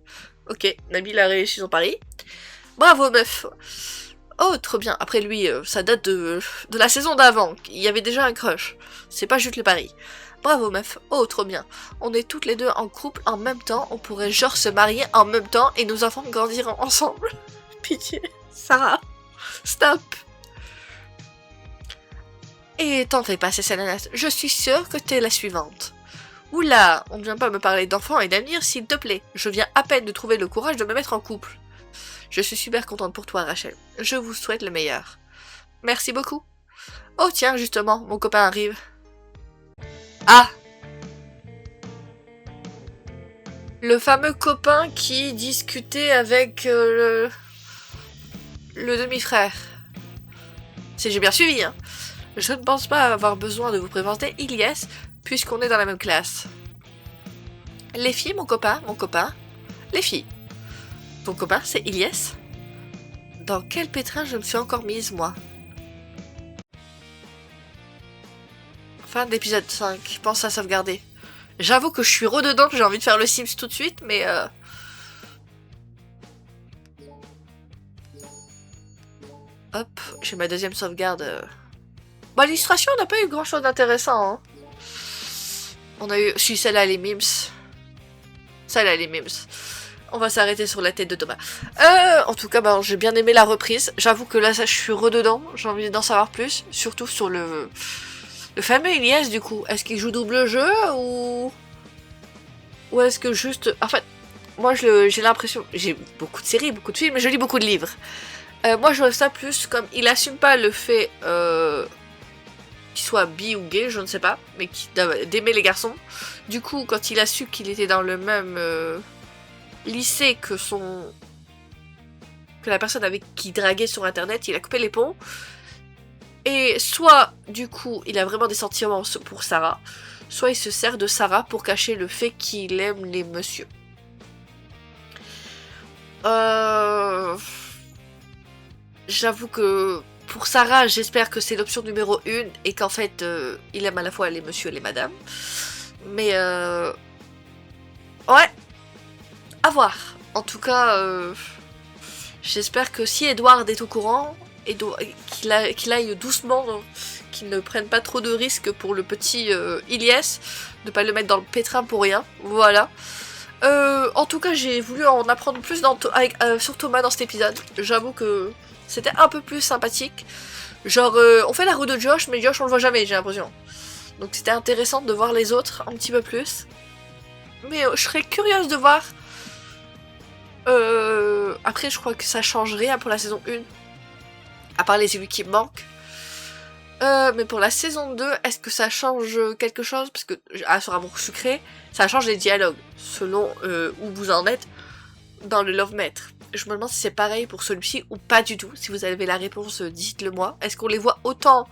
Speaker 1: Ok, Nabil a réussi son pari. Bravo meuf. Oh, trop bien. Après lui, ça date de la saison d'avant. Il y avait déjà un crush. C'est pas juste le pari. Bravo meuf. Oh, trop bien. On est toutes les deux en couple en même temps. On pourrait genre se marier en même temps et nos enfants grandiront ensemble. Pitié. Sarah. Stop. Et t'en fais pas, Cessalanasdes. Je suis sûre que t'es la suivante. Oula, on ne vient pas me parler d'enfants et d'avenir, s'il te plaît. Je viens à peine de trouver le courage de me mettre en couple. Je suis super contente pour toi, Rachel. Je vous souhaite le meilleur. Merci beaucoup. Oh tiens, justement, mon copain arrive. Ah! Le fameux copain qui discutait avec le demi-frère. Si j'ai bien suivi, hein. Je ne pense pas avoir besoin de vous présenter Ilyes, puisqu'on est dans la même classe. Les filles, mon copain. Les filles. Ton copain, c'est Ilyes. Dans quel pétrin je me suis encore mise, moi? Fin d'épisode 5. Pense à sauvegarder. J'avoue que je suis rededans, que j'ai envie de faire le Sims tout de suite, mais... Hop, j'ai ma deuxième sauvegarde. Bon, l'illustration, on n'a pas eu grand chose d'intéressant. Hein. On a eu... Si, celle-là, les memes. Celle-là, les memes. On va s'arrêter sur la tête de Thomas. En tout cas, ben, j'ai bien aimé la reprise. J'avoue que là, ça, je suis rededans. J'ai envie d'en savoir plus. Surtout sur le fameux Ilyes, du coup. Est-ce qu'il joue double jeu ou est-ce que juste... En fait, moi, j'ai l'impression... J'ai beaucoup de séries, beaucoup de films, mais je lis beaucoup de livres. Moi, je vois ça plus comme... Il assume pas le fait qu'il soit bi ou gay, je ne sais pas, mais d'aimer les garçons. Du coup, quand il a su qu'il était dans le même lycée que la personne avec qui draguait sur internet, il a coupé les ponts. Et soit, du coup, il a vraiment des sentiments pour Sarah, soit il se sert de Sarah pour cacher le fait qu'il aime les messieurs. J'avoue que pour Sarah, j'espère que c'est l'option numéro 1 et qu'en fait, il aime à la fois les messieurs et les madames. Mais ouais, à voir. En tout cas, j'espère que si Edward est au courant, qu'il aille doucement, qu'il ne prenne pas trop de risques pour le petit Ilyes, de pas le mettre dans le pétrin pour rien. Voilà. En tout cas, j'ai voulu en apprendre plus sur Thomas dans cet épisode. J'avoue que c'était un peu plus sympathique. Genre, on fait la roue de Josh, mais Josh on le voit jamais, j'ai l'impression. Donc c'était intéressant de voir les autres un petit peu plus. Mais je serais curieuse de voir. Après, je crois que ça change rien pour la saison 1. À part les élus qui me manquent. Mais pour la saison 2, est-ce que ça change quelque chose? Parce que, sur Amour Sucré, ça change les dialogues, selon où vous en êtes dans le Love Maître. Je me demande si c'est pareil pour celui-ci ou pas du tout. Si vous avez la réponse, dites-le moi. Est-ce qu'on les voit autant?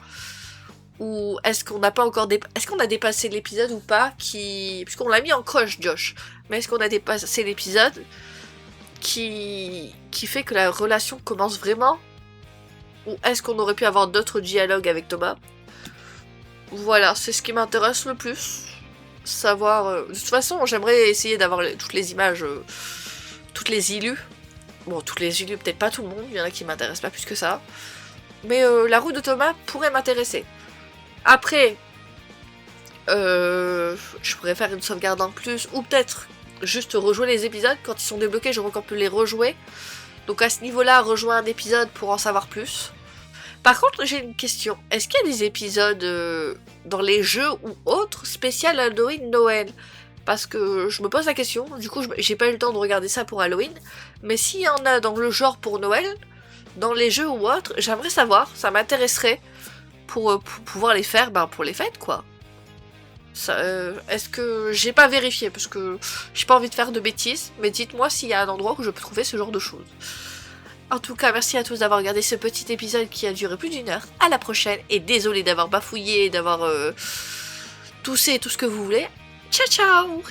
Speaker 1: Ou est-ce qu'on n'a pas encore est-ce qu'on a dépassé l'épisode ou pas puisqu'on l'a mis en coche, Josh. Mais est-ce qu'on a dépassé l'épisode qui fait que la relation commence vraiment? Ou est-ce qu'on aurait pu avoir d'autres dialogues avec Thomas? Voilà, c'est ce qui m'intéresse le plus. Savoir... De toute façon, j'aimerais essayer d'avoir toutes les images, toutes les illus. Bon, toutes les illus, peut-être pas tout le monde, il y en a qui m'intéressent pas plus que ça. Mais la roue de Thomas pourrait m'intéresser. Après, je pourrais faire une sauvegarde en plus, ou peut-être juste rejouer les épisodes. Quand ils sont débloqués, j'aurais encore pu les rejouer. Donc à ce niveau-là, rejoins un épisode pour en savoir plus. Par contre, j'ai une question. Est-ce qu'il y a des épisodes dans les jeux ou autres spécial Halloween Noël? Parce que je me pose la question. Du coup, j'ai pas eu le temps de regarder ça pour Halloween. Mais s'il y en a dans le genre pour Noël, dans les jeux ou autres, j'aimerais savoir. Ça m'intéresserait pour pouvoir les faire pour les fêtes, quoi. Est-ce que j'ai pas vérifié parce que j'ai pas envie de faire de bêtises, mais dites-moi s'il y a un endroit où je peux trouver ce genre de choses. En tout cas, merci à tous d'avoir regardé ce petit épisode qui a duré plus d'1 heure. À la prochaine, et désolé d'avoir bafouillé, d'avoir toussé, tout ce que vous voulez. Ciao ciao!